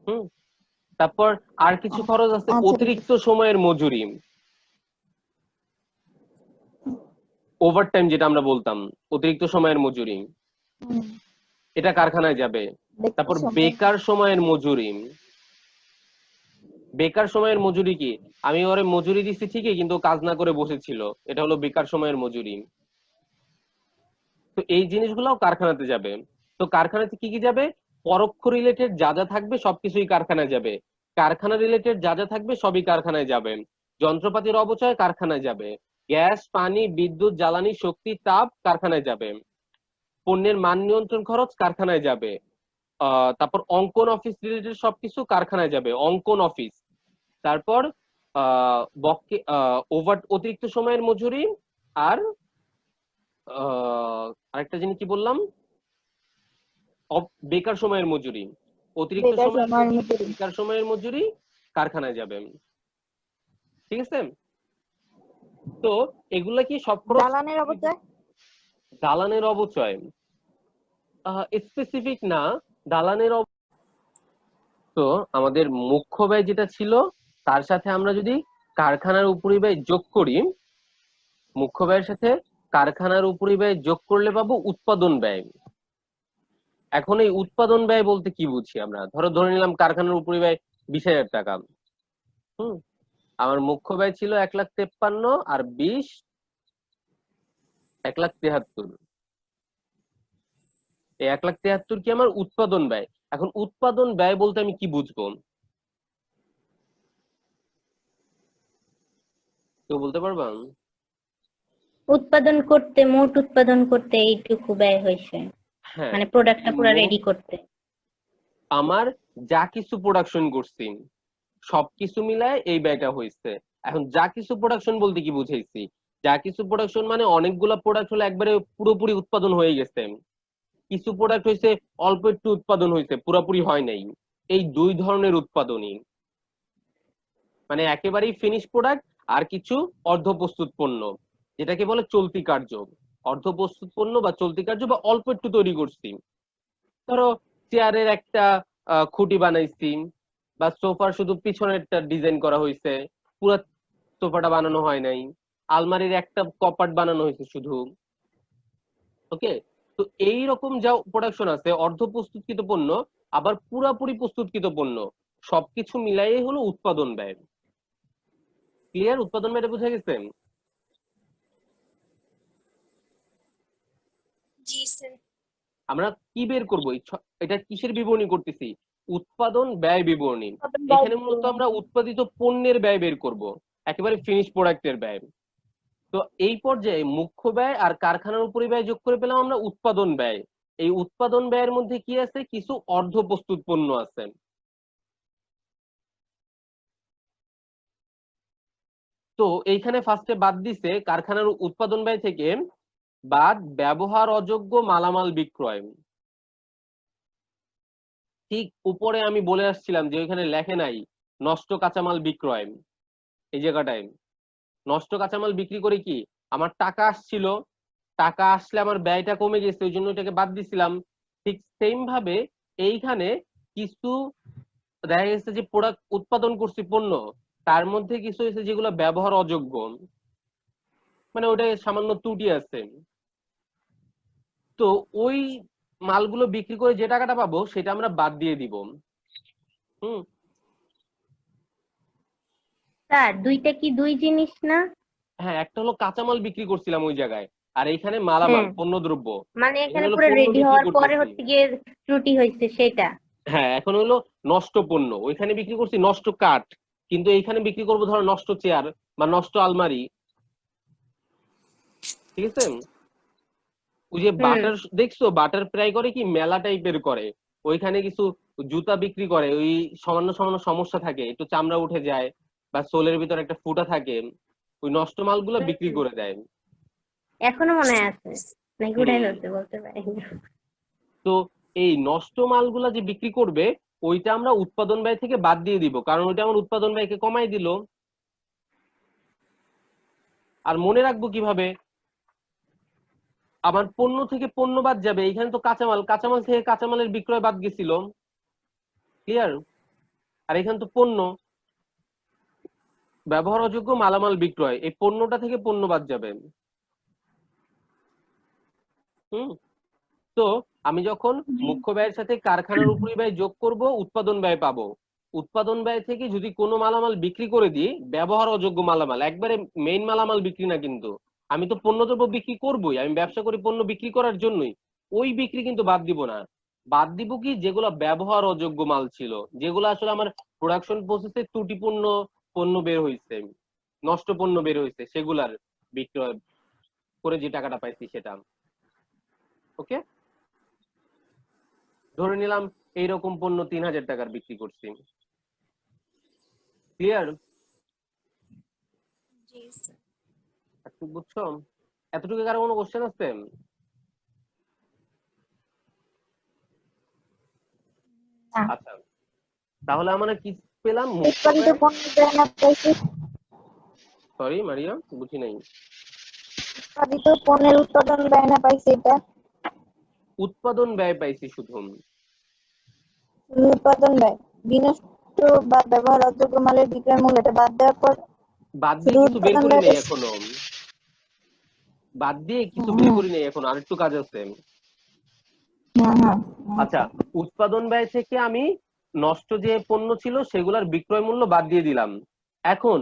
হুম। তারপর আর কিছু খরচ আছে, আচ্ছা, ঠিক অতিরিক্ত আছে। সময়ের মজুরি, ওভারটাইম যেটা আমরা বলতাম, অতিরিক্ত সময়ের মজুরি, হুম। এটা কারখানায় যাবে। দেখতে তারপর সময়। বেকার সময়ের মজুরি। বেকার সময়ের মজুরি কি? আমি ওরে মজুরি দিচ্ছি ঠিকই, কিন্তু কাজ না করে বসেছিল, এটা হলো বেকার সময়ের মজুরি। তো এই জিনিসগুলোও কারখানাতে যাবে। তো কারখানাতে কি কি যাবে? পরোক্ষ রিলেটেড যা যা থাকবে সবকিছুই কারখানায় যাবে। কারখানা রিলেটেড যা যা থাকবে সবই কারখানায় যাবে। যন্ত্রপাতির অপচয় কারখানায় যাবে। গ্যাস, পানি, বিদ্যুৎ, জ্বালানি, শক্তি, তাপ কারখানায় যাবে। পণ্যের মান নিয়ন্ত্রণ খরচ কারখানায় যাবে। তারপর অঙ্কন অফিস রিলেটেড সবকিছু কারখানায় যাবে, অঙ্কন অফিস। তারপর বকে অতিরিক্ত সময়ের মজুরি, আর আরেকটা জিনিস কি বললাম, বেকার সময়ের মজুরি। অতিরিক্ত বেকার সময়ের সময়ের মজুরি, মধ্যে। বেকার সময়ের মজুরি কারখানায় যাবে। ঠিক আছে? তো এগুলা কি সব খরচ? জ্বালানির অপচয়? দালানের অবচয় স্পেসিফিক না, দালানের তো আমাদের মুখ্য ব্যয় যেটা ছিল তার সাথে আমরা যদি কারখানার উপরিব্যয় যোগ করি, মুখ্য ব্যয়ের সাথে কারখানার উপরিব্যয় যোগ করলে পাবো উৎপাদন ব্যয়। এখন এই উৎপাদন ব্যয় বলতে কি বুঝি আমরা? ধরে নিলাম কারখানার উপরিব্যয় 20,000 টাকা। হুম। আমার মুখ্য ব্যয় ছিল 1,53,000 আর 20 1,73,000। এই 1,73,000 কি আমার উৎপাদন ব্যয়? এখন উৎপাদন ব্যয় বলতে আমি কি বুঝবো? কেউ বলতে পারবা? মোট উৎপাদন করতে এইটুকু ব্যয় হয়েছে, হ্যাঁ, মানে প্রোডাক্টটা পুরো রেডি করতে। আমার যা কিছু প্রোডাকশন করছি সবকিছু মিলায় এই ব্যয়টা হয়েছে। এখন যা কিছু প্রোডাকশন বলতে কি বুঝাইছি? যা কিছু প্রোডাকশন মানে অনেকগুলা প্রোডাক্ট হলে একবারে পুরোপুরি উৎপাদন হয়ে গেছে, কিছু প্রোডাক্ট হয়েছে অল্প একটু উৎপাদন হয়েছে, পুরোপুরি হয় নাই। এই দুই ধরনের উৎপাদনই, মানে একেবারেই ফিনিশ প্রোডাক্ট আর কিছু অর্ধ প্রস্তুত পণ্য, যেটাকে বলে চলতি কার্য। অর্ধ প্রস্তুত পণ্য বা চলতি কার্য বা অল্প একটু তৈরি করছি। ধরো চেয়ারের একটা খুঁটি বানাইছি, বা সোফার শুধু পিছনেরটা ডিজাইন করা হয়েছে, পুরো সোফাটা বানানো হয় নাই। আলমারির একটা কপাট বানানো হয়েছে শুধু। ওকে। তো এই রকম যা প্রোডাকশন আছে, অর্ধ প্রস্তুতকৃত পণ্য আবার পুরাপুরি প্রস্তুতকৃত পণ্য, সবকিছু মিলাইয়ে হলো উৎপাদন ব্যয়। ক্লিয়ার? উৎপাদন ব্যয়টা বুঝে গেছেন? জি স্যার। আমরা কি বের করবো? এটা কিসের বিবরণী করতেছি? উৎপাদন ব্যয় বিবরণী। উৎপাদন ব্যয় এখানে মূলত বিবরণী। আমরা উৎপাদিত পণ্যের ব্যয় বের করব, একেবারে ফিনিশ প্রোডাক্টের ব্যয়। তো এই পর্যায়ে মুখ্য ব্যয় আর কারখানার উপরি ব্যয় যোগ করে পেলাম আমরা উৎপাদন ব্যয়। এই উৎপাদন ব্যয়ের মধ্যে কি আছে? কিছু অর্ধ প্রস্তুত পণ্য আছে। তো এইখানে ফার্স্টে বাদ দিছে কারখানার উৎপাদন ব্যয় থেকে বাদ ব্যবহার অযোগ্য মালামাল বিক্রয়। ঠিক উপরে আমি বলে আসছিলাম যে ওইখানে লেখে নাই নষ্ট কাঁচামাল বিক্রয়। এই জায়গাটায় নষ্ট কাঁচামাল বিক্রি করে কি আমার টাকা আসছিল, টাকা আসলে আমার ব্যয়টা কমে গেছে, ওই জন্য এটাকে বাদ দিছিলাম। ঠিক সেম ভাবে এইখানে কিছু দেখা গেছে যে প্রোডাক্ট উৎপাদন করছি পণ্য, তার মধ্যে কিছু হয়েছে যেগুলো ব্যবহার অযোগ্য, মানে ওটা সামান্য ত্রুটি আছে। তো ওই মালগুলো বিক্রি করে যে টাকাটা পাবো সেটা আমরা বাদ দিয়ে দিব। হুম। স্যার দুইটা কি দুই জিনিস না? হ্যাঁ, একটা হলো কাঁচামাল বিক্রি করছিলাম ওই জায়গায়, আর এইখানে মালামাল হ্যাঁ, পণ্যদ্রব্য। মানে এখানে এখানে হলো পুরো পণ্য রেডি বিক্রি হওয়ার পরে করতেছি। হচ্ছে গিয়ে ত্রুটি হয়েছে সেটা। হ্যাঁ, এখন হলো নষ্ট পণ্য, ওইখানে বিক্রি করছি নষ্ট কাঠ, কিন্তু এইখানে বিক্রি করবো ধরো নষ্ট চেয়ার বা নষ্ট আলমারি। ঠিক আছে? ওই যে হুম। বাটার দেখছো, বাটার প্রায় করে কি মেলা টাইপের করে, ওইখানে কিছু জুতা বিক্রি করে, ওই সামান্য সামান্য সমস্যা থাকে, একটু চামড়া উঠে যায় বা সোলের ভিতর একটা ফুটা থাকে, ওই নষ্ট মালগুলো বিক্রি হুম। করে দেয়। এখনো মনে আছে নাকি উঠাই হুম। ফেলতে বলতে পারি না। তো এই নষ্ট মালগুলা যে বিক্রি করবে, ওইটা আমরা উৎপাদন ব্যয় থেকে বাদ দিয়ে দিব, কারণ ওইটা আমার উৎপাদন ব্যয়কে কমাই দিল। আর মনে রাখবো কিভাবে? আমার পণ্য থেকে পণ্য বাদ যাবে, এইখানে তো কাঁচামাল, কাঁচামাল থেকে কাঁচামালের বিক্রয় বাদ গেছিল। ক্লিয়ার? আর এখানে তো পণ্য, ব্যবহারযোগ্য মালামাল বিক্রয়, এই পণ্যটা থেকে পণ্য বাদ যাবে। হুম। তো আমি যখন মুখ্য ব্যয়ের সাথে কারখানার উপরি ব্যয় যোগ করব, উৎপাদন ব্যয় পাবো। উৎপাদন ব্যয় থেকে যদি কোনো মালামাল বিক্রি করে দিই, ব্যবহার অযোগ্য মালামাল, একবারে মেইন মালামাল বিক্রি না কিন্তু, আমি তো পণ্যদ্রব্য বিক্রি করবোই, আমি ব্যবসা করি পণ্য বিক্রি করার জন্যই, ওই বিক্রি কিন্তু বাদ দিব না। বাদ দিব কি, যেগুলো ব্যবহার অযোগ্য মাল ছিল, যেগুলো আসলে আমার প্রোডাকশন প্রসেসে ত্রুটিপূর্ণ পণ্য বের হয়েছে, নষ্ট পণ্য বের হয়েছে, সেগুলার বিক্রয় করে যে টাকাটা পাইছি সেটা। ওকে, ধরে নিলাম এইরকম পণ্য 3,000 টাকার বিক্রি করছি। ক্লিয়ার? জি স্যার। একটু বুঝছো? এতটুকু কারো কোনো কোশ্চেন আছে? না, আচ্ছা, তাহলে আমরা কি পেলাম? মুখ্য উৎপাদিত ব্যয়। পণ্যের ব্যয় না পাইছি, সরি মারিয়া, বুঝি নাই। উৎপাদিত পণ্যের উৎপাদন ব্যয় না পাইছি এটা। উৎপাদন ব্যয় পাইছি শুধু, উৎপাদন ব্যয় বিনষ্ট বা ব্যবহার অযোগ্য মালের বিক্রয় মূল্য এটা বাদ দেওয়ার পর বাদ শুধু দিয়ে কিছু বের উৎপাদন করি ব্যয় নাই পাইছি। এখনো, বাদ দিয়ে কিছু বের হুম, করি নাই এখন, আরেকটু কাজ আছে। হ্যাঁ হ্যাঁ। আচ্ছা, আচ্ছা। উৎপাদন ব্যয় থেকে আমি নষ্ট যে পণ্য ছিল সেগুলোর বিক্রয় মূল্য বাদ দিয়ে দিলাম। এখন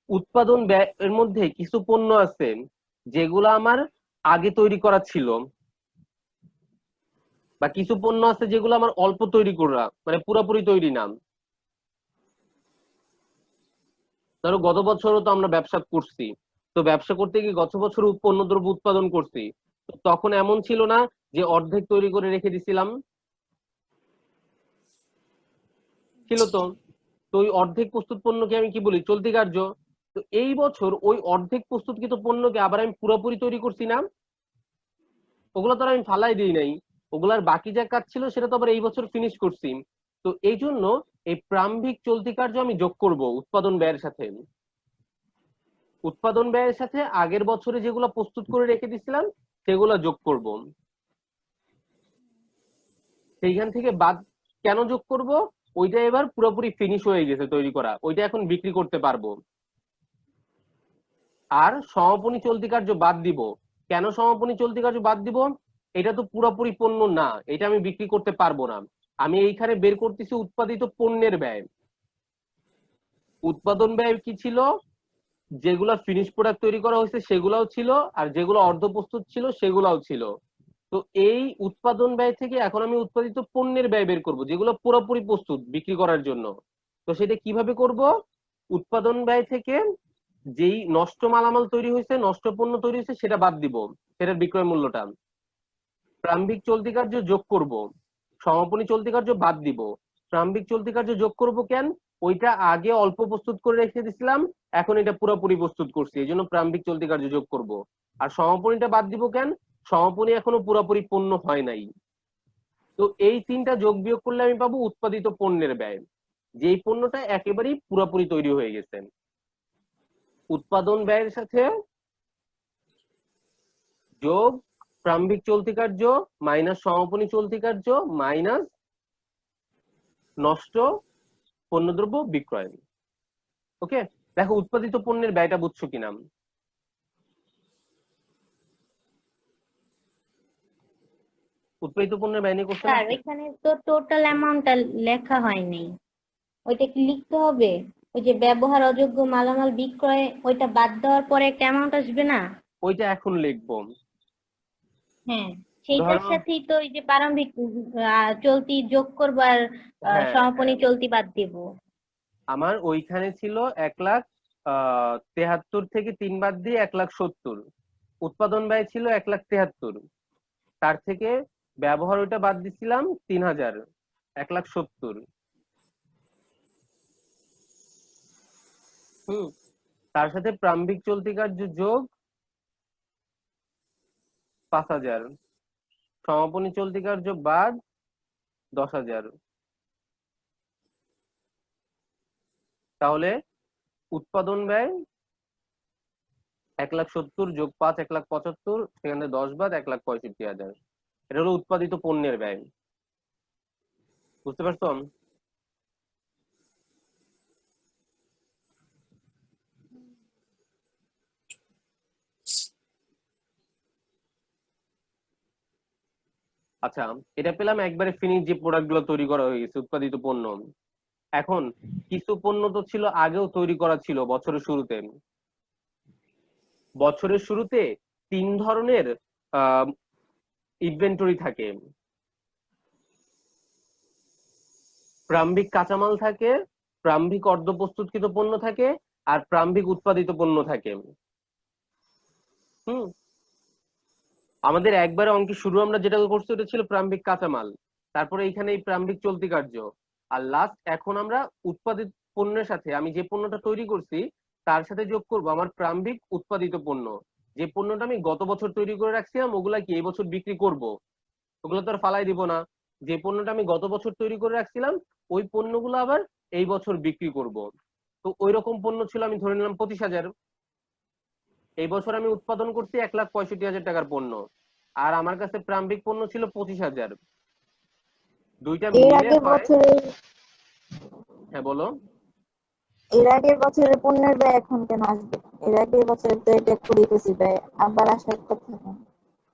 উৎপাদন ব্যয়ের মধ্যে কিছু পণ্য আছে যেগুলো আমার আগে তৈরি করা ছিল, বা কিছু পণ্য আছে যেগুলো আমার অল্প তৈরি করা, মানে পুরোপুরি তৈরি না। ধরো গত বছরও তো আমরা ব্যবসা করছি, তো ব্যবসা করতে গিয়ে গত বছর পণ্যদ্রব্য উৎপাদন করছি, তো তখন এমন ছিল না যে অর্ধেক তৈরি করে রেখে দিছিলাম, ছিল তো। তো ওই অর্ধেক প্রস্তুত পণ্যকে আমি কি বলি? চলতি কার্য। তো এই বছর ওই অর্ধেক প্রস্তুতকৃত পণ্যকে আবার আমি পুরোপুরি তৈরি করছি না, ওগুলো তো আর আমি ফালাই দিই নাই, ওগুলার বাকি যা কাজ ছিল সেটা তো আবার এই বছর ফিনিশ করছি। তো এই জন্য এই প্রারম্ভিক চলতি কার্য আমি যোগ করব উৎপাদন ব্যয়ের সাথে। উৎপাদন ব্যয়ের সাথে আগের বছরে যেগুলো প্রস্তুত করে রেখে দিছিলাম সেগুলো যোগ করব। সেইখান থেকে বাদ কেন যোগ করব? ওইটা এবার পুরোপুরি ফিনিশ হয়ে গেছে তৈরি করা, ওইটা এখন বিক্রি করতে পারবো। আর সমাপনী চলতি কার্য বাদ দিব। কেন সমাপনী চলতি কার্য বাদ দিব? এটা তো পুরোপুরি পণ্য না, এটা আমি বিক্রি করতে পারবো না। আমি এইখানে বের করতেছি উৎপাদিত পণ্যের ব্যয়। উৎপাদন ব্যয় কি ছিল? যেগুলা ফিনিশ প্রোডাক্ট তৈরি করা হয়েছে সেগুলাও ছিল, আর যেগুলো অর্ধ প্রস্তুত ছিল সেগুলাও ছিল। তো এই উৎপাদন ব্যয় থেকে এখন আমি উৎপাদিত পণ্যের ব্যয় বের করব, যেগুলো পুরোপুরি প্রস্তুত বিক্রি করার জন্য। তো সেটা কিভাবে করব? উৎপাদন ব্যয় থেকে যেই নষ্ট মালামাল তৈরি হয়েছে, নষ্ট পণ্য তৈরি হয়েছে, সেটা বাদ দিব, সেটার বিক্রয় মূল্যটা। প্রারম্ভিক চলতি কার্য যোগ করব, সমাপনী চলতি কার্য বাদ দিব। প্রারম্ভিক চলতি কার্য যোগ করব কেন? ওইটা আগে অল্প প্রস্তুত করে রেখে দিছিলাম, এখন এটা পুরোপুরি প্রস্তুত করছি, এই জন্য প্রারম্ভিক চলতি কার্য যোগ করব। আর সমাপনীটা বাদ দিব কেন? সমাপনী এখনো পুরোপুরি পণ্য হয় নাই। তো এই তিনটা যোগ বিয়োগ করলে আমি পাবো উৎপাদিত পণ্যের ব্যয়, যেই পণ্যটা একেবারেই পুরোপুরি তৈরি হয়ে গেছে। উৎপাদন ব্যয়ের সাথে যোগ প্রারম্ভিক চলতি কার্য মাইনাস সমাপনী চলতি কার্য মাইনাস নষ্ট পণ্যদ্রব্য বিক্রয়। ওকে, দেখো উৎপাদিত পণ্যের ব্যয়টা বুঝছো কিনা? উৎপাদিত পণ্যের ব্যয় নিয়ে কোশ্চেন স্যার আছে? এখানে তো টোটাল অ্যামাউন্টটা লেখা হয়নি। ওইটা কি লিখতে হবে? ওই যে ব্যবহার অযোগ্য মালামাল বিক্রয়, ওইটা বাদ দেওয়ার পরে একটা অ্যামাউন্ট আসবে না? ওইটা এখন লিখবো। হ্যাঁ, সেইটার ধরো, সাথেই তো এই যে প্রারম্ভিক চলতি যোগ করবো আর হ্যাঁ সমাপনী হ্যাঁ, চলতি বাদ দিব। আমার ওইখানে ছিল 1,73,000 থেকে 3 বাদ দিয়ে 1,70,000। উৎপাদন ব্যয় ছিল 1,73,000, তার থেকে ব্যবহার ওইটা বাদ দিছিলাম 3,000, 1,70,000। হুম, তার সাথে প্রারম্ভিক চলতি কার্য যোগ 5,000, সমাপনী চলতি কার্য বাদ 10,000। তাহলে উৎপাদন ব্যয় 1,70,000 যোগ 5 1,75,000, সেখানে 10 বাদ 1,65,000। এটা হলো উৎপাদিত পণ্যের ব্যয়। বুঝতে পারছো? আচ্ছা, এটা পেলাম একবারে ফিনিশ যে প্রোডাক্ট গুলো তৈরি করা হয়ে গেছে, উৎপাদিত পণ্য। এখন কিছু পণ্য তো ছিল আগেও তৈরি করা ছিল বছরের শুরুতে। বছরের শুরুতে 3 ধরনের ইনভেন্টরি থাকে। প্রারম্ভিক কাঁচামাল থাকে, প্রারম্ভিক অর্ধ প্রস্তুতকৃত পণ্য থাকে, আর প্রারম্ভিক উৎপাদিত পণ্য থাকে। হুম, আমাদের একবারে অঙ্কে শুরু আমরা যেটা করছি ওটা ছিল প্রারম্ভিক কাঁচামাল, তারপরে এইখানে এই প্রারম্ভিক চলতি কার্য, আর লাস্ট এখন আমরা উৎপাদিত পণ্যের সাথে আমি যে পণ্যটা তৈরি করছি তার সাথে যোগ করব আমার প্রারম্ভিক উৎপাদিত পণ্য। যে পণ্যটা আমি গত বছর তৈরি করে রাখছিলাম ওগুলা কি এই বছর বিক্রি করব, ওগুলো তো আর ফালাই দিব না। যে পণ্যটা আমি গত বছর তৈরি করে রাখছিলাম ওই পণ্যগুলো আবার এই বছর বিক্রি করব। তো ওই রকম পণ্য ছিল, আমি ধরে নিলাম 25,000। এই বছর আমি উৎপাদন করছি 1,65,000 টাকার পণ্য, আর আমার কাছে প্রারম্ভিক পণ্য ছিল 25,000। দুইটা এর মিলে আগের হয়, বছরে হ্যাঁ বলো। এর আগের বছরের পণ্যের ব্যয় এখন কেন আসবে? এর আগের বছরে তো এটা কুড়ি বেশি ব্যয় আবার আসার কথা কেন?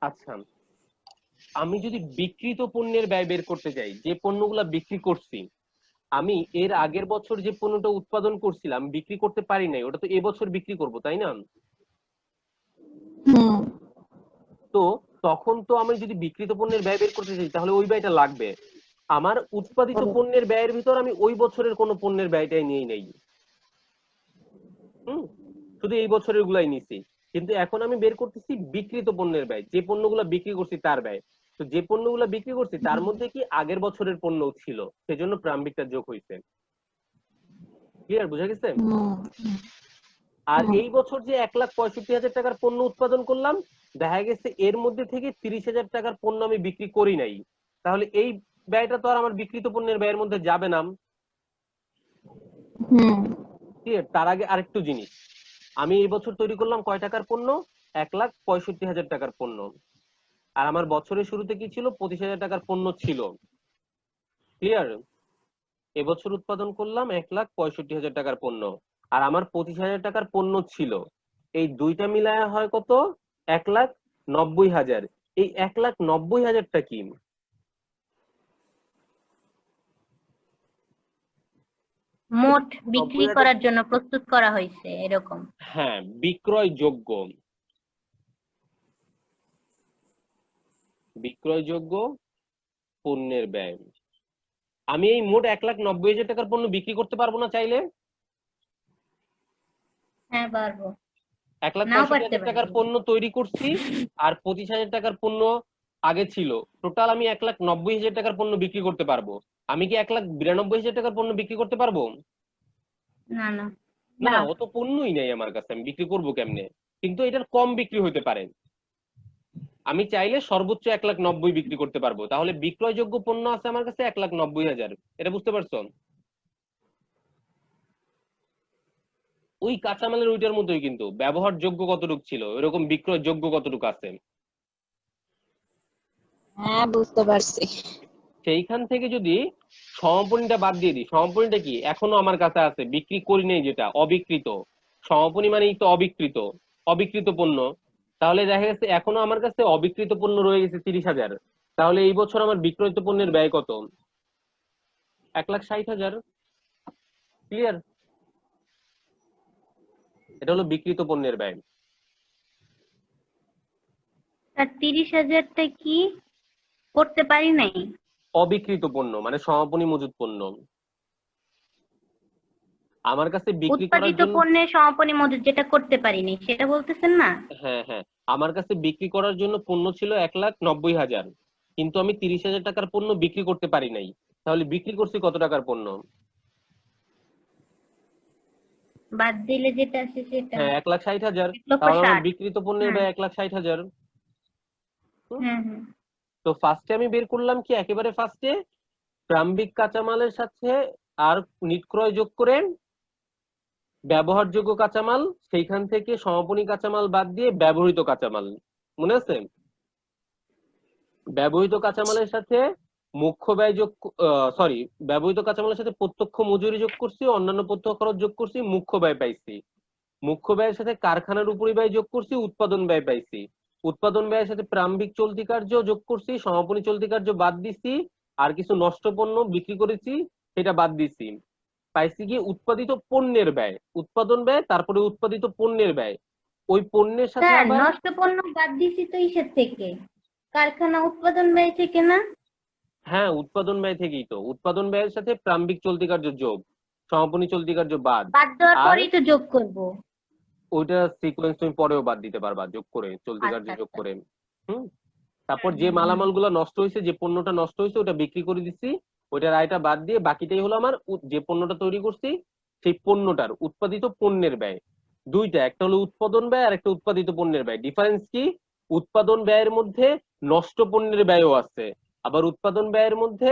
আচ্ছা, আমি যদি বিক্রিত পণ্যের ব্যয় বের করতে চাই, যে পণ্যগুলা বিক্রি করছি, আমি এর আগের বছর যে পণ্যটা উৎপাদন করছিলাম বিক্রি করতে পারি নাই, ওটা তো এবছর বিক্রি করব, তাই না? হুম। তো তখন তো আমি যদি বিক্রিত পণ্যের ব্যয় বের করতে চাই তাহলে ওই ব্যয়টা লাগবে। আমার উৎপাদিত পণ্যের ব্যয়ের ভিতর আমি ওই বছরের কোনো পণ্যের ব্যয়টাই নিয়ে নেই। হুম, শুধু এই বছরের গুলাই নিছি। কিন্তু এখন আমি বের করতেছি বিক্রিত পণ্যের ব্যয়, যে পণ্যগুলো বিক্রি করছি তার ব্যয়। তো যে পণ্যগুলো বিক্রি করছি তার মধ্যে কি আগের বছরের পণ্য ছিল, সেজন্য প্রারম্ভিকটা যোগ হয়েছে। ক্লিয়ার, বুঝা গেছে? হুম। আর হুম। এই বছর যে 1,65,000 টাকার পণ্য উৎপাদন করলাম, দেখা গেছে এর মধ্যে থেকে 30,000 টাকার পণ্য আমি বিক্রি করি নাই, তাহলে এই ব্যয়টা তো আর আমার বিক্রিত পণ্যের ব্যয়ের মধ্যে যাবে না। হুম। ক্লিয়ার? তার আগে আরেকটু জিনিস, আমি এই বছর তৈরি করলাম কয় টাকার পণ্য? 1,65,000 টাকার পণ্য। আর আমার বছরের শুরুতে কি ছিল? 25,000 টাকার পণ্য ছিল। ক্লিয়ার? এবছর উৎপাদন করলাম 1,65,000 টাকার পণ্য, আর আমার 25,000 টাকার পণ্য ছিল। এই দুইটা মিলায় হয় কত? 1,90,000। এই 1,90,000টা কি? মোট বিক্রি 90,000, করার জন্য প্রস্তুত করা হয়েছে এরকম। হ্যাঁ, বিক্রয়যোগ্য, বিক্রয়যোগ্য পণ্যের ব্যয়। আমি এই মোট 1,90,000 টাকার পণ্য বিক্রি করতে পারবো না চাইলে? হ্যাঁ, পারবো। এক লাখ নাও পঁয়ষট্টি পারতে হাজার পারি। টাকার পণ্য তৈরি করছি, আর 25,000 টাকার পণ্য আগে ছিল। টোটাল আমি 1,90,000 টাকার পণ্য বিক্রি করতে পারবো। আমি কি 1,92,000 টাকার পণ্য বিক্রি করতে পারবো? না, না। না, অত পণ্যই নেই আমার কাছে, আমি বিক্রি করবো কেমনে? কিন্তু এটার কম বিক্রি হতে পারে। আমি চাইলে সর্বোচ্চ 1,90,000 বিক্রি করতে পারবো, তাহলে বিক্রয়যোগ্য পণ্য আছে আমার কাছে 1,90,000। এটা বুঝতে পারছো? ওই কাঁচামালের ওইটার মতোই, কিন্তু ব্যবহারযোগ্য কতটুকু ছিল এরকম বিক্রয়যোগ্য কতটুকু আছে। হ্যাঁ, বুঝতে পারছি। সেইখান থেকে যদি সমাপনীটা বাদ দিয়ে দিই, সমাপনীটা কি এখনো আমার কাছে আছে, বিক্রি করি নেই, যেটা অবিকৃত। সমাপনী মানেই তো অবিকৃত, অবিকৃত পণ্য। তাহলে দেখা গেছে এখনো আমার কাছে অবিকৃত পণ্য রয়ে গেছে 30,000। তাহলে এই বছর আমার বিক্রয়িত পণ্যের ব্যয় কত? 1,60,000। ক্লিয়ার? এটা হলো বিক্রিত পণ্যের ব্যয়। আর 30,000টা কি করতে পারি নাই? অবিকৃত পণ্য মানে সমাপনী মজুত পণ্য। আমার কাছে বিক্রি করার উৎপাদিত জন্য, পণ্যের সমাপনী মজুত যেটা করতে পারিনি সেটা বলতেছেন না? হ্যাঁ হ্যাঁ, আমার কাছে বিক্রি করার জন্য পণ্য ছিল 1,90,000, কিন্তু আমি 30,000 টাকার পণ্য বিক্রি করতে পারি নাই। তাহলে বিক্রি করছি কত টাকার পণ্য? বাদ দিলে যেটা আছে সেটা হ্যাঁ 1,60,000। তাহলে আমার 1,60,000। বিক্রিত পণ্যের হ্যাঁ ব্যয় 1,60,000। হ্যাঁ হ্যাঁ। তো ফার্স্টে আমি বের করলাম কি, একেবারে ফার্স্টে প্রারম্ভিক কাঁচামালের সাথে আর নিটক্রয় যোগ করে ব্যবহারযোগ্য কাঁচামাল, সেইখান থেকে সমাপনী কাঁচামাল বাদ দিয়ে ব্যবহৃত কাঁচামাল, মনে আছে? ব্যবহৃত কাঁচামালের সাথে মুখ্য ব্যয় যোগ, সরি, ব্যবহৃত কাঁচামালের সাথে প্রত্যক্ষ মজুরি যোগ করছি, অন্যান্য প্রত্যক্ষ খরচ যোগ করছি, মুখ্য ব্যয় পাইছি। মুখ্য ব্যয়ের সাথে কারখানার উপরি ব্যয় যোগ করছি, উৎপাদন ব্যয় পাইছি। উৎপাদন ব্যয়ের সাথে প্রারম্ভিক চলতি কার্য যোগ করছি, সমাপনী চলতি কার্য বাদ দিছি, আর কিছু নষ্ট পণ্য বিক্রি করেছি সেটা বাদ দিছি। পাইছি কি উৎপাদিত পণ্যের ব্যয়, উৎপাদন ব্যয় তারপরে উৎপাদিত পণ্যের ব্যয়। ওই পণ্যের সাথে স্যার আবার, নষ্ট পণ্য বাদ দিছি তো ইসের থেকে, কারখানা উৎপাদন ব্যয় থেকে না? হ্যাঁ উৎপাদন ব্যয় থেকেই তো, উৎপাদন ব্যয়ের সাথে প্রারম্ভিক চলতি কার্য যোগ, সমাপনী চলতি কার্য বাদ। বাদ দেওয়ার আর পরেই তো যোগ করব। ওইটা সিকোয়েন্স তুমি পরেও বাদ দিতে পারবা যোগ করে, চলতি কার্য আচ্ছা যোগ আচ্ছা। করে। হুম। তারপর হুম যে হুম হুম। মালামাল গুলো নষ্ট হয়েছে, যে পণ্যটা নষ্ট হয়েছে ওটা বিক্রি করে দিচ্ছি, ওইটার আয়টা বাদ দিয়ে বাকিটাই হলো আমার যে পণ্যটা তৈরি করছি সেই পণ্যটার উৎপাদিত পণ্যের ব্যয়। দুইটা, একটা হলো উৎপাদন ব্যয় আর একটা উৎপাদিত পণ্যের ব্যয়। ডিফারেন্স কি, উৎপাদন ব্যয়ের মধ্যে নষ্ট পণ্যের ব্যয়ও আছে, আবার উৎপাদন ব্যয়ের মধ্যে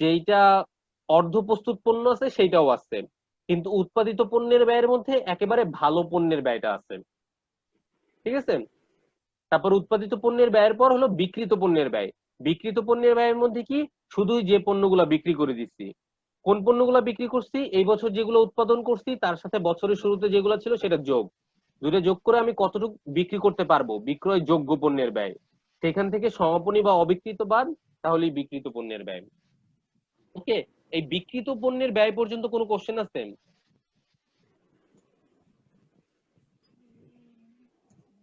যেইটা অর্ধ প্রস্তুত পণ্য আছে সেইটাও আছে, কিন্তু উৎপাদিত পণ্যের ব্যয়ের মধ্যে একেবারে ভালো পণ্যের ব্যয়টা আছে। ঠিক আছে? তারপর উৎপাদিত পণ্যের ব্যয়ের পর হলো বিক্রিত পণ্যের ব্যয়। বিক্রিত পণ্যের ব্যয়ের মধ্যে কি, শুধুই যে পণ্যগুলা বিক্রি করে দিচ্ছি। কোন পণ্যগুলা বিক্রি করছি, এই বছর যেগুলো উৎপাদন করছি তার সাথে বছরের শুরুতে যেগুলো ছিল সেটা যোগ, দুটো যোগ করে আমি কতটুকু বিক্রি করতে পারবো, বিক্রয় যোগ্য পণ্যের ব্যয়, সেখান থেকে সমাপনী বা অবিকৃত বাদ, তাহলেই বিক্রিত পণ্যের ব্যয়। ওকে, এই বিক্রিত পণ্যের ব্যয় পর্যন্ত কোনো কোশ্চেন আছে?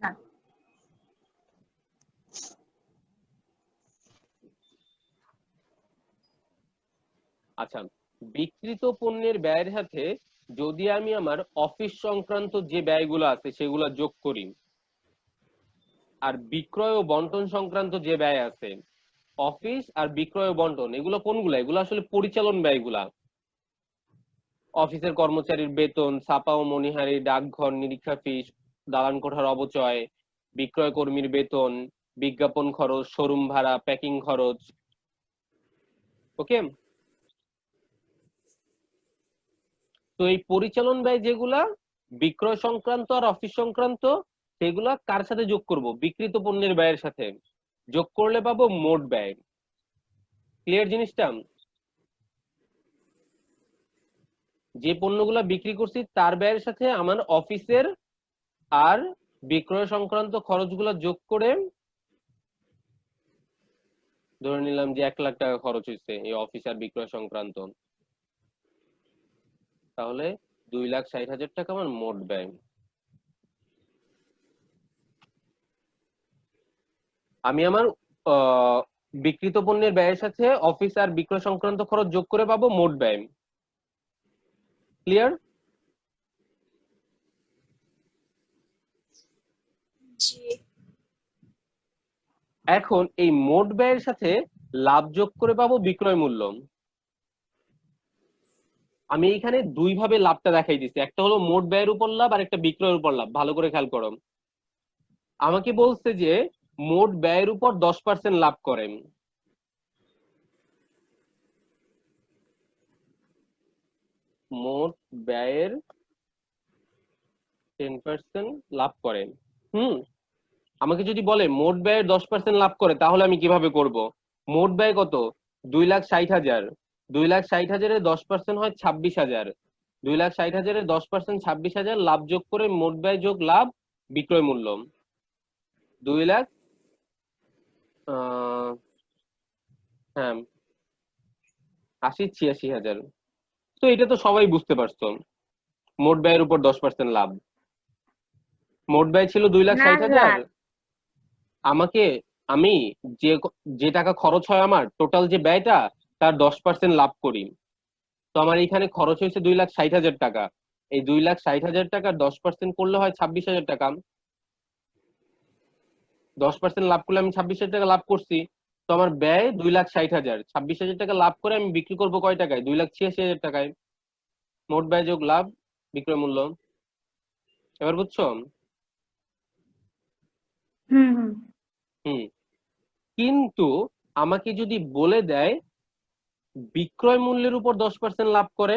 না। আচ্ছা, বিক্রিত পণ্যের ব্যয়ের সাথে যদি আমি আমার অফিস সংক্রান্ত যে ব্যয়গুলো আছে সেগুলো যোগ করি, আর বিক্রয় ও বন্টন সংক্রান্ত যে ব্যয় আছে, অফিস আর বিক্রয় ও বন্টন এগুলো কোনগুলা, এগুলো আসলে পরিচালন ব্যয়গুলা। অফিসের কর্মচারীর বেতন, ছাপা ও মনিহারি, ডাকঘর নিরীক্ষা ফিস, দালান কোঠার অবচয়, বিক্রয় কর্মীর বেতন, বিজ্ঞাপন খরচ, শোরুম ভাড়া, প্যাকিং খরচ। ওকে, তো এই পরিচালন ব্যয় যেগুলা বিক্রয় সংক্রান্ত আর অফিস সংক্রান্ত, সেগুলা কার সাথে যোগ করব, বিক্রিত পণ্যের ব্যয়ের সাথে যোগ করলে পাবো মোট ব্যয়। ক্লিয়ার জিনিসটা? যে পণ্যগুলা বিক্রি করছি তার ব্যয়ের সাথে আমার অফিসের আর বিক্রয় সংক্রান্ত খরচগুলো যোগ করে ধরে নিলাম যে 1,00,000 টাকা খরচ হয়েছে এই অফিস আর বিক্রয় সংক্রান্ত, তাহলে 2,60,000 টাকা আমার মোট ব্যয়। আমি আমার আহ, বিক্রিত পণ্যের ব্যয়ের সাথে অফিস আর বিক্রয় সংক্রান্ত খরচ যোগ করে পাবো মোট ব্যয়। ক্লিয়ার? জি। এখন এই মোট ব্যয়ের সাথে লাভ যোগ করে পাবো বিক্রয় মূল্য। আমি এখানে দুই ভাবে লাভটা দেখাই দিচ্ছি, একটা হলো মোট ব্যয়ের উপর লাভ আর একটা বিক্রয়ের উপর লাভ। ভালো করে খেয়াল করো, আমাকে বলছে যে মোট ব্যয়ের উপর 10% লাভ করেন, মোট ব্যয়ের 10% লাভ করেন। হুম, আমাকে যদি বলে মোট ব্যয়ের 10% লাভ করে তাহলে আমি কিভাবে করব? মোট ব্যয় কত? 2,60,000। 2,60,000-এর 10% হয় 26,000। 2,60,000-এর 10% 26,000, লাভ যোগ করে মোট ব্যয় যোগ লাভ বিক্রয় মূল্য 2,00,000, হ্যাঁ 80,86,000। তো এটা তো সবাই বুঝতে পারছো, মোট ব্যয়ের উপর 10% লাভ। মোট ব্যয় ছিল 2,60,000, না, আমাকে আমি যে যে টাকা খরচ হয় আমার টোটাল যে ব্যয়টা তার 10% লাভ করি। তো আমার এখানে খরচ হয়েছে 2,60,000 টাকা। এই 2,60,000 টাকার 10% করলে হয় 26,000 টাকা। 10% লাভ করলে আমি 26,000 টাকা লাভ করছি। তো আমার ব্যয় 2,60,000, 26,000 টাকা লাভ করে আমি বিক্রি করবো কয় টাকায়? 2,86,000 টাকায়। মোট ব্যয় যোগ লাভ বিক্রয় মূল্য। এবার বুঝছো? হুম হুম। হুম। কিন্তু আমাকে যদি বলে দেয় বিক্রয় মূল্যের উপর 10% লাভ করে,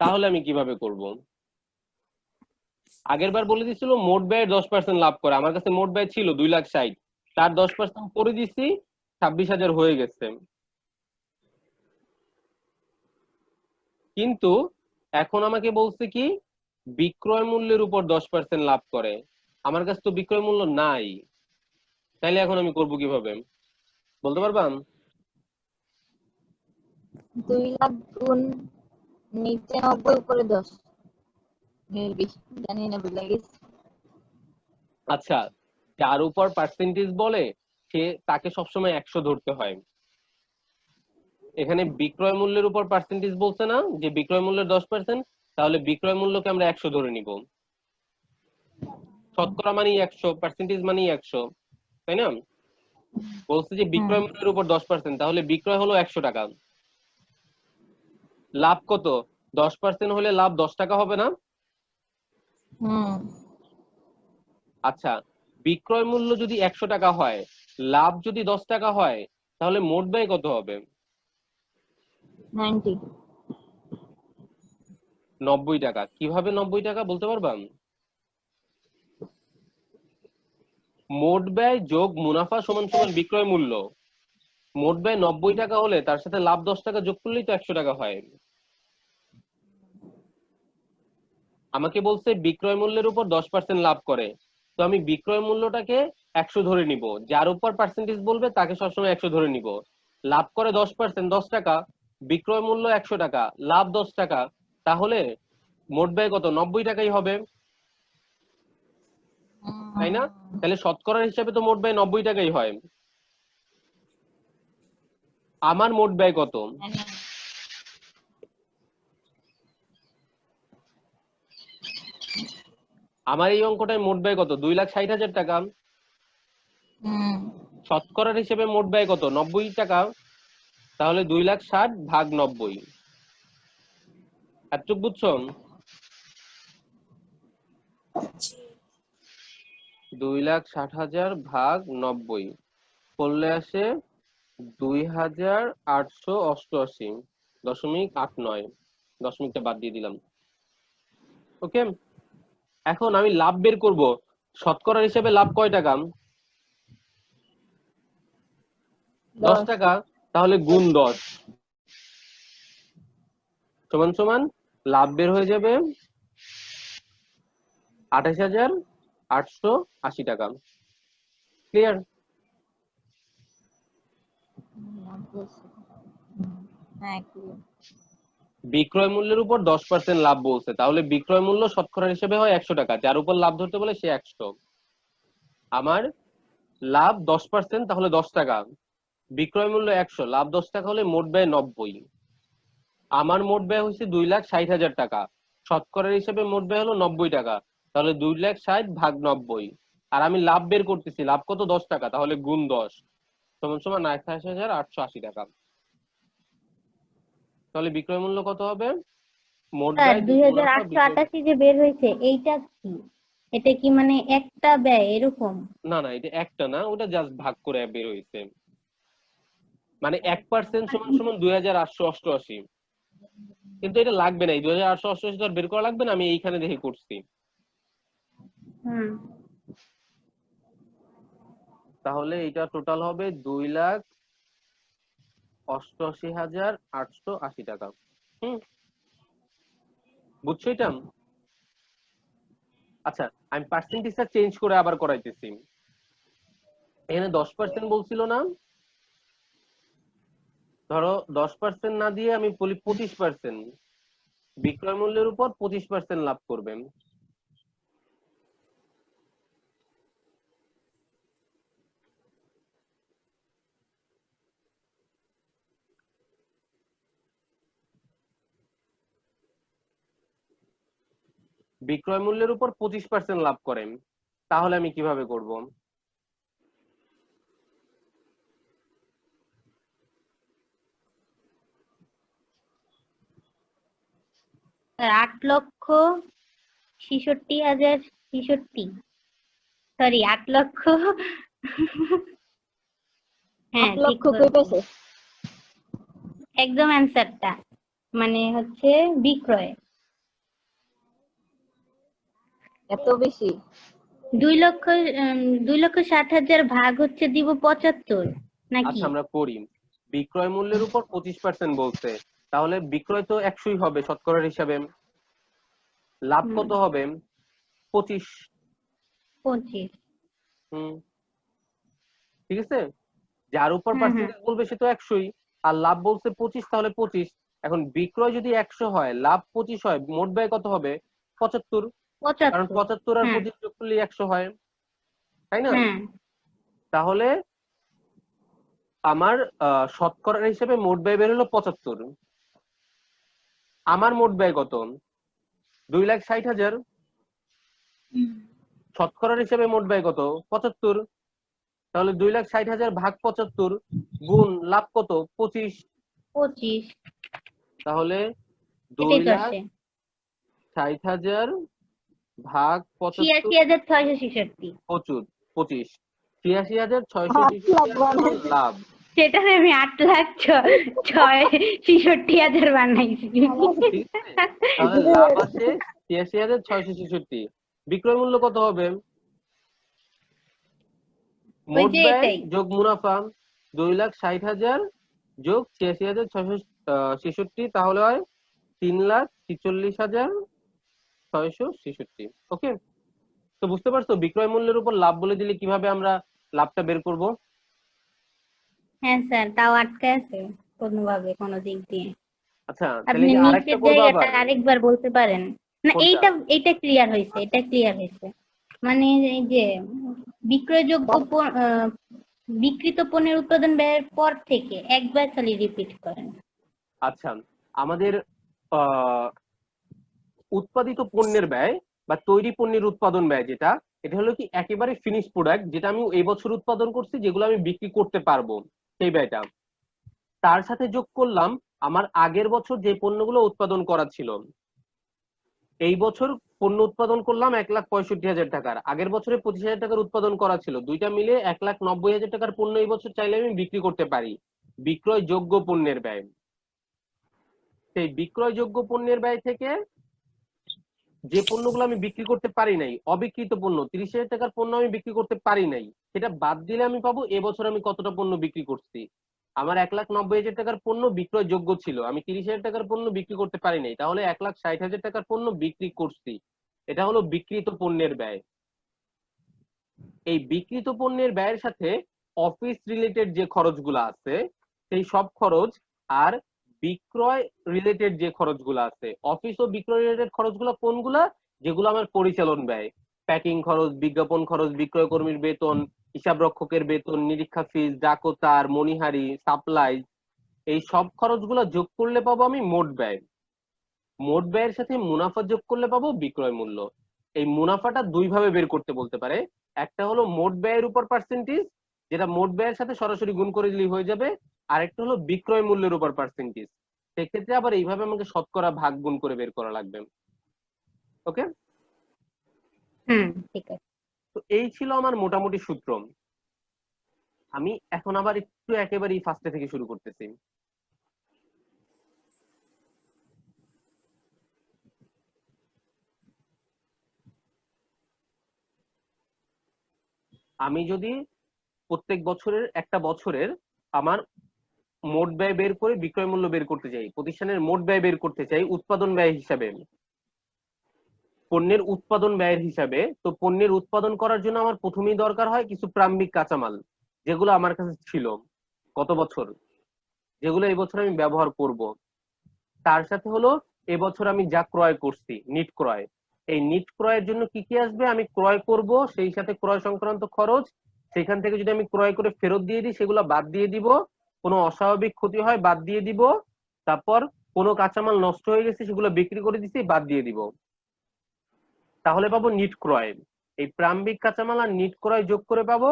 তাহলে আমি কিভাবে করব? আগের বার বলে দিছিল মোট ব্যয়ের 10% লাভ করে, আমার কাছে মোট ব্যয় ছিল 2,60,000, তার 10% করে দিছি, 26,000 হয়ে গেছে। কিন্তু এখন আমাকে বলছে কি বিক্রয় মূল্যের উপর 10% লাভ করে, আমার কাছে তো বিক্রয় মূল্য নাই, তাইলে এখন আমি করব কিভাবে বলতে পারবা? 2 লাখ গুণ নিচে 90 উপরে 10, মেবি, জানি না, ভুলে গেছি। আচ্ছা, যার উপর পার্সেন্টেজ বলে সে তাকে সবসময় 100 ধরতে হয়। এখানে বিক্রয় মূল্যের উপর পার্সেন্টেজ বলছে না যে বিক্রয় মূল্যের 10%, তাহলে বিক্রয় মূল্যকে আমরা 100 ধরে নিব। শতকরা মানেই 100, পার্সেন্টেজ মানেই 100, তাই না? বলছে যে হুম বিক্রয় মূল্যের উপর 10%, তাহলে বিক্রয় হলো 100 টাকা। লাভ কত? 10% হলে লাভ 10 টাকা হবে না? হুম আচ্ছা, বিক্রয় মূল্য যদি 100 টাকা হয়, লাভ যদি 10 টাকা হয়, তাহলে মোট ব্যয় কত হবে? 90। 90 টাকা। কিভাবে 90 টাকা বলতে পারবা? মোট ব্যয় যোগ মুনাফা সমান সমান বিক্রয় মূল্য। মোট ব্যয় 90 টাকা হলে তার সাথে লাভ 10 টাকা যোগ করলেই তো 100 টাকা হয়। আমাকে বলছে বিক্রয় মূল্যের উপর 10% লাভ করে, তো আমি বিক্রয় মূল্যটাকে 100 ধরে নিব, যার উপর পার্সেন্টেজ বলবে তাকে সবসময় 100 ধরে নিব। লাভ করে 10%, 10 টাকা, বিক্রয় মূল্য 100 টাকা, লাভ 10 টাকা, তাহলে মোট ব্যয় কত? 90 টাকাই হবে, তাই না? তাহলে শতকরার হিসাবে তো মোট ব্যয় 90 টাকাই হয়। আমার মোট ব্যয় কত? আমার এই অঙ্কটায় মোট ব্যয় কত? 2,60,000 টাকা। হুম শতকরার হিসেবে মোট ব্যয় কত? 90 টাকা। তাহলে 2,60,000 ভাগ 90, এতটুকু বুঝছো? 2,60,000 ভাগ 90 করলে আসে 2,888.89, দশমিকটা বাদ দিয়ে দিলাম। ওকে, এখন আমি লাভ বের করব। শতকরার হিসেবে লাভ কয় টাকা? 10 10। টাকা। তাহলে গুণ 10 সমান সমান লাভ বের হয়ে যাবে 28,880 টাকা। ক্লিয়ার? হ্যাঁ, কি? বিক্রয় মূল্যের উপর 10% লাভ বলছে, তাহলে বিক্রয় মূল্য শতকরা হিসেবে হয় 100 টাকা, যার উপর লাভ ধরতে বলে সে 100। আমার লাভ 10%, তাহলে 10 টাকা, বিক্রয় মূল্য 100, লাভ 10 টাকা হলে মোট ব্যয় 90। আমার মোট ব্যয় হচ্ছে 2,60,000 টাকা, শতকরার হিসেবে মোট ব্যয় হলো 90 টাকা, তাহলে 2,60,000 ভাগ 90। আর আমি লাভ বের করতেছি, লাভ কত? 10 টাকা, তাহলে গুণ 10 সমান সমান 28,880 টাকা। তাহলে বিক্রয় মূল্য কত হবে? মোট স্যার, ব্যয় যোগ মুনাফা 2,888 যে বের হয়েছে এইটা কি? এটা কি মানে একটা ব্যয় এরকম? না না, এটা একটা না, ওটা জাস্ট ভাগ করে বের হয়েছে। মানে 1% সমান সমান 2,888। কিন্তু এটা লাগবে না, এই 2,888 তো আর বের করা লাগবে না, আমি এইখানে দেখে করছি। হুম। তাহলে এটা টোটাল হবে 2,88,880 টাকা। হুম, বুঝছো এটা? আচ্ছা, আমি পার্সেন্টেজটা চেঞ্জ করে আবার করাইতেছি। এখানে 10% বলছিল না? ধরো 10% না দিয়ে আমি বলি 25%, বিক্রয় মূল্যের উপর 25% লাভ করবেন। বিক্রয় মূল্যের উপর 25% লাভ করেন, তাহলে আমি কিভাবে করব? স্যার 8,66,066, সরি 8,00,000 হ্যাঁ 8 ঠিক লক্ষ কই বলছেন, পেছে? একদম অ্যান্সারটা মানে হচ্ছে বিক্রয়। এত বেশি? 2,60,000 ভাগ হচ্ছে দিব 75 নাকি? আচ্ছা আমরা করি, বিক্রয় মূল্যের উপর 25% বলছে, তাহলে বিক্রয় তো 100ই হবে শতকরার হিসাবে, লাভ হুম, কত হবে? 25। 25। হুম, ঠিক আছে। যার উপর হুম হুম, পার্সেন্টেজ বলবে সে তো 100ই, আর লাভ বলছে 25, তাহলে 25। এখন বিক্রয় যদি 100 হয়, লাভ 25 হয়, মোট ব্যয় কত হবে? 75। কারণ 75। 75 আর হুম 25 যোগ করলে 100 হয়, তাই না? হুম, তাহলে আমার শতকরা হিসেবে মোট ব্যয় বের হলো 75। আমার মোট ব্যয় কত? 2,60,000। হুম, শতকরার হিসেবে মোট ব্যয় কত? 75। তাহলে 2,60,000 ভাগ 75 গুণ লাভ কত? 25। 25, তাহলে এটাই তো 2,60,000 আসে ভাগ 75 86,666। 25, 86,666 8 লাখ হচ্ছে আমার বানাইছে। লাভ। সেটারে আমি 8,66,000 বানাইছি। ঠিক আছে, তাহলে লাভ আছে 86,666। বিক্রয় মূল্য কত হবে? ওই মোট যে ব্যয় এটাই। যোগ মুনাফা, 2,60,000 যোগ 86,666, তাহলে হয় 3,46,666। ওকে, তো বুঝতে পারছো বিক্রয় মূল্যের উপর লাভ বলে দিলে কিভাবে আমরা লাভটা বের করব? হ্যাঁ স্যার, তাও আটকে আছে কোনোভাবে কোনো দিক দিয়ে। আচ্ছা তাহলে আপনি এই যে আরেকটা নিচের করবো জায়গাটা আবার। আরেকবার বলতে পারেন? না, কোনটা? এইটা ক্লিয়ার হয়েছে, এটা ক্লিয়ার হয়েছে। মানে এই যে বিক্রয়যোগ্য বিক্রিত পণ্যের উৎপাদন ব্যয়ের পর থেকে একবার খালি রিপিট করেন। আচ্ছা, আমাদের আহ উৎপাদিত পণ্যের ব্যয় বা তৈরি পণ্যের উৎপাদন ব্যয় যেটা, এটা হলো কি একেবারে ফিনিশ প্রোডাক্ট, যেটা আমি এই বছর উৎপাদন করছি, যেগুলো আমি বিক্রি করতে পারবো, সেই ব্যয়টা তার সাথে যোগ করলাম আমার আগের বছর যে পণ্যগুলো উৎপাদন করা ছিল। এই বছর পণ্য উৎপাদন করলাম 1,65,000 টাকার, আগের বছরে 25,000 টাকার উৎপাদন করা ছিল, দুইটা মিলে 1,90,000 টাকার পণ্য এই বছর চাইলে আমি বিক্রি করতে পারি। বিক্রয় যোগ্য পণ্যের ব্যয়, সেই বিক্রয় যোগ্য পণ্যের ব্যয় থেকে যে পণ্যগুলো আমি বিক্রি করতে পারি নাই, অবিকৃত পণ্য 30,000 টাকার পণ্য আমি বিক্রি করতে পারি নাই, সেটা বাদ দিলে আমি পাবো এবছর আমি কতটা পণ্য বিক্রি করছি। আমার 1,90,000 টাকার পণ্য বিক্রয় যোগ্য ছিল, আমি 30,000 টাকার পণ্য বিক্রি করতে পারি নাই, তাহলে 1,60,000 টাকার পণ্য বিক্রি করছি। এটা হলো বিক্রিত পণ্যের ব্যয়। এই বিক্রিত পণ্যের ব্যয়ের সাথে অফিস রিলেটেড যে খরচগুলো আছে সেই সব খরচ, আর বিক্রয় রিলেটেড যে খরচগুলো আছে, অফিস ও বিক্রয় রিলেটেড খরচগুলো কোনগুলা? যেগুলো আমার পরিচালন ব্যয়, প্যাকিং খরচ, বিজ্ঞাপন খরচ, বিক্রয় কর্মীর বেতন, হিসাব রক্ষকের বেতন, নিরীক্ষা ফিস, ডাকতার, মনিহারি, সাপ্লাই, এই সব খরচগুলো যোগ করলে পাবো আমি মোট ব্যয়। মোট ব্যয়ের সাথে মুনাফা যোগ করলে পাবো বিক্রয় মূল্য। এই মুনাফাটা দুই ভাবে বের করতে বলতে পারে, একটা হলো মোট ব্যয়ের উপর পার্সেন্টেজ, যেটা মোট ব্যয়ের সাথে সরাসরি গুণ করে দিলেই হয়ে যাবে, আরেকটা হলো বিক্রয় মূল্যের উপর পার্সেন্টেজ, সেক্ষেত্রে আবার এইভাবে আমাকে শতকরা ভাগ গুণ করে বের করা লাগবে। ওকে, হুম, ঠিক আছে। তো এই ছিল আমার মোটামুটি সূত্র। আমি এখন আবার একটু একেবারেই ফার্স্টে থেকে শুরু করতেছি। আমি যদি প্রত্যেক বছরের একটা বছরের আমার মোট ব্যয় বের করে বিক্রয় মূল্য বের করতে চাই, প্রতিষ্ঠানের মোট ব্যয় বের করতে চাই উৎপাদন ব্যয় হিসাবে, পণ্যের উৎপাদন ব্যয়ের হিসাবে, তো পণ্যের উৎপাদন করার জন্য আমার প্রথমেই দরকার হয় কিছু প্রারম্ভিক কাঁচামাল। যেগুলো আমার কাছে ছিল গত বছর, যেগুলো এই বছর আমি ব্যবহার করব, তার সাথে হলো এবছর আমি যা ক্রয় করছি নিট ক্রয়, এই নিট ক্রয়ের জন্য কি কি আসবে আমি ক্রয় করব, সেই সাথে ক্রয় সংক্রান্ত খরচ, সেখান থেকে যদি আমি ক্রয় করে ফেরত দিয়ে দিই সেগুলো বাদ দিয়ে দিব, কোনো অস্বাভাবিক ক্ষতি হয় বাদ দিয়ে দিব, তারপর কোনো কাঁচামাল নষ্ট হয়ে গেছে সেগুলো বিক্রি করে দিছি বাদ দিয়ে দিব, তাহলে পাবো নিট ক্রয়। এই প্রারম্ভিক কাঁচামাল আর নিট ক্রয় যোগ করে পাবো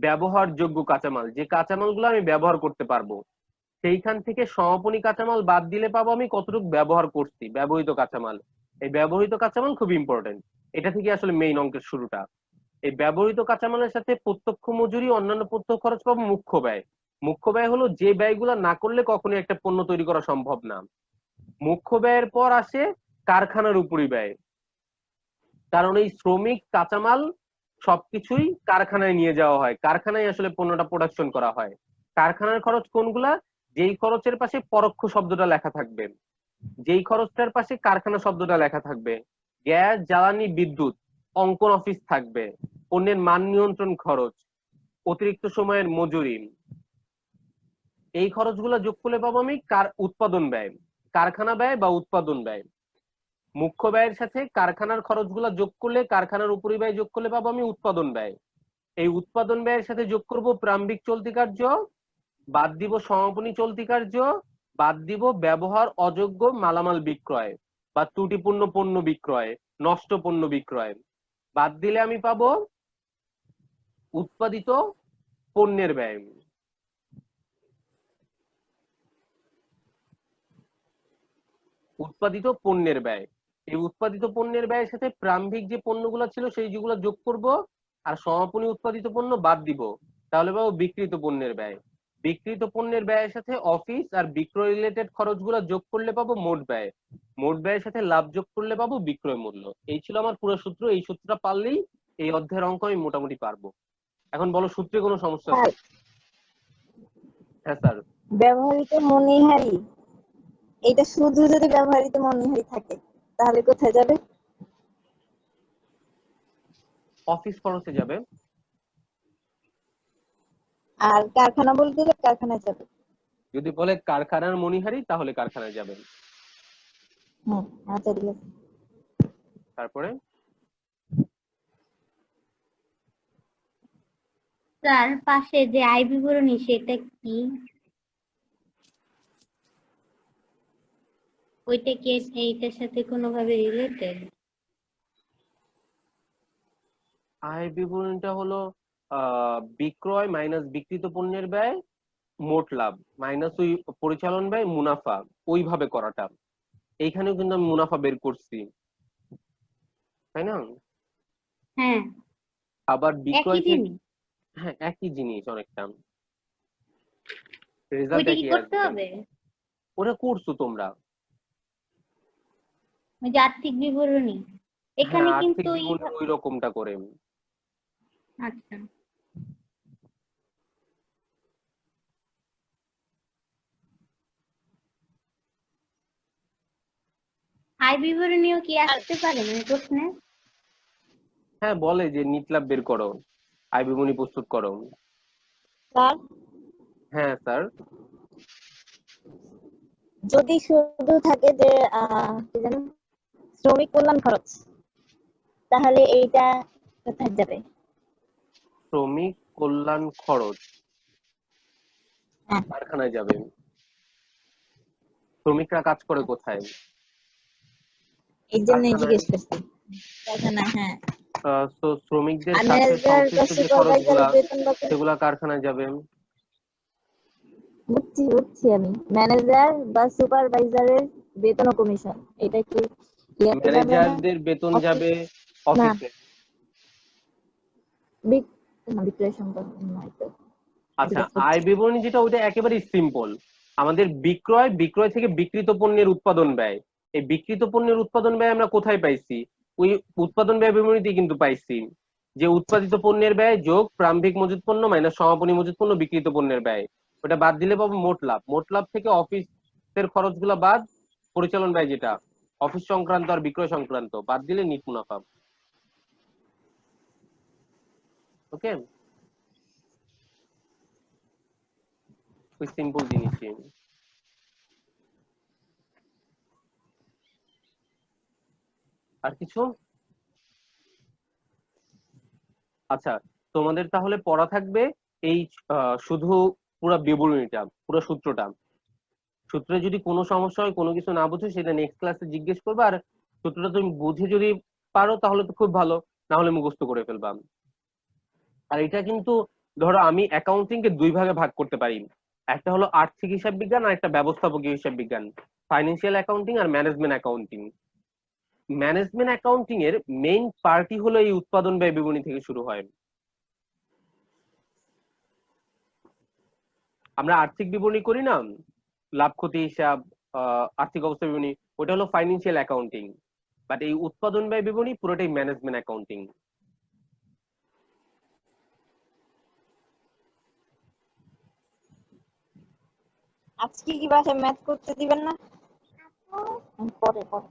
ব্যবহারযোগ্য কাঁচামাল, যে কাঁচামালগুলো আমি ব্যবহার করতে পারবো। সেইখান থেকে সমাপনী কাঁচামাল বাদ দিলে পাবো আমি কতটুকু ব্যবহার করছি, ব্যবহৃত কাঁচামাল। এই ব্যবহৃত কাঁচামাল খুব ইম্পর্টেন্ট, এটা থেকে আসলে মেইন অঙ্কের শুরুটা। এই ব্যবহৃত কাঁচামালের সাথে প্রত্যক্ষ মজুরি অন্যান্য প্রত্যক্ষ খরচ পাবো মুখ্য ব্যয়। মুখ্য ব্যয় হলো যে ব্যয়গুলো না করলে কখনোই একটা পণ্য তৈরি করা সম্ভব না। মুখ্য ব্যয়ের পর আসে কারখানার উপরি ব্যয়, কারণ এই শ্রমিক কাঁচামাল সবকিছুই কারখানায় নিয়ে যাওয়া হয়, কারখানায় আসলে পণ্যটা প্রোডাকশন করা হয়। কারখানার খরচ কোনগুলা, যেই খরচের পাশে পরোক্ষ শব্দটা লেখা থাকবে, যেই খরচটার পাশে কারখানা শব্দটা লেখা থাকবে, গ্যাস জ্বালানি বিদ্যুৎ, অঙ্কন অফিস থাকবে, পণ্যের মান নিয়ন্ত্রণ খরচ, অতিরিক্ত সময়ের মজুরি, এই খরচগুলো যোগ করলে পাবো আমি উৎপাদন ব্যয়, কারখানা ব্যয় বা উৎপাদন ব্যয়। মুখ্য ব্যয়ের সাথে কারখানার খরচগুলো যোগ করলে, কারখানার উপরি ব্যয় যোগ করলে পাবো আমি উৎপাদন ব্যয়। এই উৎপাদন ব্যয়ের সাথে যোগ করব প্রারম্ভিক চলতি কার্য, বাদ দিব সমাপনী চলতি কার্য, বাদ দিব ব্যবহার অযোগ্য মালামাল বিক্রয় বা ত্রুটিপূর্ণ পণ্য বিক্রয়, নষ্ট পণ্য বিক্রয়, বাদ দিলে আমি পাবো উৎপাদিত পণ্যের ব্যয়। উৎপাদিত পণ্যের ব্যয়, এই উৎপাদিত পণ্যের ব্যয়ের সাথে প্রারম্ভিক যে পণ্যগুলো ছিল সেই যেগুলো যোগ করব, আর সমাপনী উৎপাদিত পণ্য বাদ দিব, তাহলে পাবো বিক্রিত পণ্যের ব্যয়। বিক্রিত পণ্যের ব্যয়ের সাথে অফিস আর বিক্রয় রিলেটেড খরচগুলো যোগ করলে পাবো মোট ব্যয়। মোট ব্যয়ের সাথে লাভ যোগ করলে পাবো বিক্রয় মূল্য। এই ছিল আমার পুরো সূত্র, এই সূত্রটা পারলেই এই অধ্যায়ের অঙ্ক আমি মোটামুটি পারবো। এখন বলো সূত্রে কোনো সমস্যা আছে? হ্যাঁ স্যার। ব্যবহৃত মণিহারি, এটা শুধু যদি ব্যবহৃত মণিহারি থাকে তাহলে কোথায় যাবে? অফিস খরচে যাবে। আর কারখানা বলতে গেলে কারখানায় যাবে। যদি বলে কারখানার মণিহারি তাহলে কারখানায় যাবেন। হ্যাঁ, আচ্ছা ঠিক আছে। তারপরে তার পাশে যে আয় বিবরণী সেটা কি? ওইটা কি এইটার সাথে কোনোভাবে রিলেটেড? আয় বিবরণীটা হলো বিক্রয় মাইনাস বিক্রিত পণ্যের ব্যয়, মোট লাভ মাইনাস ওই পরিচালন ব্যয় মুনাফা, ওইভাবে করাটা। এইখানেও কিন্তু আমি মুনাফা বের করছি, তাই না? হ্যাঁ, আবার বিক্রয় একই থেকে, জিনিস। হ্যাঁ একই জিনিস অনেকটা, রেজাল্ট ওইটা কি একই করতে আসবে। হবে? ওটা করছো তোমরা? ওই যে আর্থিক বিবরণী এখানে হ্যাঁ আর্থিক কিন্তু বিবরণী ওই রকমটা করে। আচ্ছা, আয় বিবরণীও কি আসতে পারে মানে প্রশ্নে? হ্যাঁ বলে যে নিট লাভ বের করো, আয় বিবরণী প্রস্তুত করো। স্যার, হ্যাঁ স্যার। যদি শুধু থাকে যে কি জানো, শ্রমিক কল্যাণ খরচ, তাহলে এইটা কোথায় যাবে? শ্রমিক কল্যাণ খরচ হ্যাঁ, কারখানায় যাবে। শ্রমিকরা কাজ করে কোথায়? এই জন্যই কারখানায়। জিজ্ঞেস করছি। কারখানা, হ্যাঁ। তো শ্রমিকদের আর সাথে ম্যানেজার বা সংশ্লিষ্ট যে সুপারভাইজারের খরচগুলা বেতন কত? সেগুলা কারখানায় যাবে। বুঝছি আমি। ম্যানেজার বা সুপারভাইজারের বেতন ও কমিশন, এটা কি ইয়াতে যাবে না? ম্যানেজারদের বেতন অফিস যাবে না, অফিসে। বিক্রয় সম্পন্ন নয় তো। আচ্ছা, জিজ্ঞেস করছি। আয় বিবরণী যেটা ওইটা একেবারেই সিম্পল। আমাদের বিক্রয়, বিক্রয় থেকে বিক্রিত পণ্যের উৎপাদন ব্যয়, এই বিক্রিত পণ্যের উৎপাদন ব্যয় আমরা কোথায় পাইছি? ওই উৎপাদন ব্যয় বিবরণীতে কিন্তু পাইছি, যে উৎপাদিত পণ্যের ব্যয় যোগ প্রারম্ভিক মজুত পণ্য মাইনাস সমাপনী মজুত পণ্য বিক্রিত পণ্যের ব্যয়, ওটা বাদ দিলে পাবো মোট লাভ। মোট লাভ থেকে অফিসের খরচগুলা বাদ, পরিচালন ব্যয় যেটা অফিস সংক্রান্ত আর বিক্রয় সংক্রান্ত বাদ দিলে নিট মুনাফা। ওকে। ওই সিম্পল জিনিসই। আর কিছু? আচ্ছা, তোমাদের তাহলে পড়া থাকবে এই শুধু পুরো বিবরণীটা, পুরো সূত্রটা। সূত্রে যদি কোনো সমস্যা হয়, কোনো কিছু না বুঝো, সেটা নেক্সট ক্লাসে জিজ্ঞেস করবে। আর সূত্রটা তুমি বুঝে যদি পারো তাহলে তো খুব ভালো, না হলে মুখস্থ করে ফেলবা। আর এটা কিন্তু ধরো আমি অ্যাকাউন্টিং কে দুই ভাগে ভাগ করতে পারি, একটা হলো আর্থিক হিসাব বিজ্ঞান আর একটা ব্যবস্থাপকীয় হিসাব বিজ্ঞান, ফাইন্যান্সিয়াল অ্যাকাউন্টিং আর ম্যানেজমেন্ট অ্যাকাউন্টিং। ম্যানেজমেন্ট অ্যাকাউন্টিং এর মেইন পার্টই হলো এই উৎপাদন ব্যয় বিবরণী থেকে শুরু হয়। আমরা আর্থিক বিবরণী করি না, লাভ ক্ষতি হিসাব, আর্থিক অবস্থা বিবরণী, ওটা হলো ফাইন্যান্সিয়াল অ্যাকাউন্টিং। বাট এই উৎপাদন ব্যয় বিবরণী পুরোটাই ম্যানেজমেন্ট অ্যাকাউন্টিং। আজকে কি বাসায় ম্যাথ করতে দিবেন না? পরে পরে।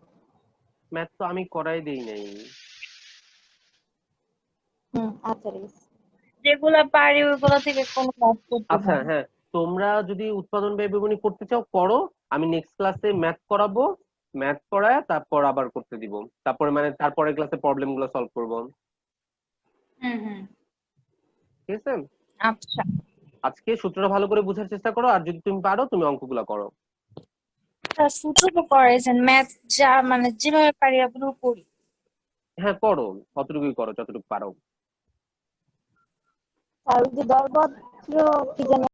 ম্যাথ তো আমি করাই দেই নাই। আচ্ছা ঠিক আছে। যেগুলা পারি ওইগুলো থেকে কোনো কাজ করতে আচ্ছা হয়। হ্যাঁ, তোমরা যদি উৎপাদন ব্যয় বিবরণী করতে চাও করো, আমি নেক্সট ক্লাসে ম্যাথ করাবো, ম্যাথ করায় তারপর আবার করতে দিব, তারপরে মানে তারপরের ক্লাসে প্রবলেম গুলো সলভ করবো। হুম হুম। ঠিক আছে? আচ্ছা, আজকে সূত্রটা ভালো করে বোঝার চেষ্টা করো, আর যদি তুমি পারো তুমি অঙ্কগুলো করো। সূত্র তো করেছেন, ম্যাথ যা মানে যেভাবে পারি আপনার করি। হ্যাঁ করো, অতটুকুই করো যতটুকু পারো। আর ওই যে দলবদ্ধ কি জানি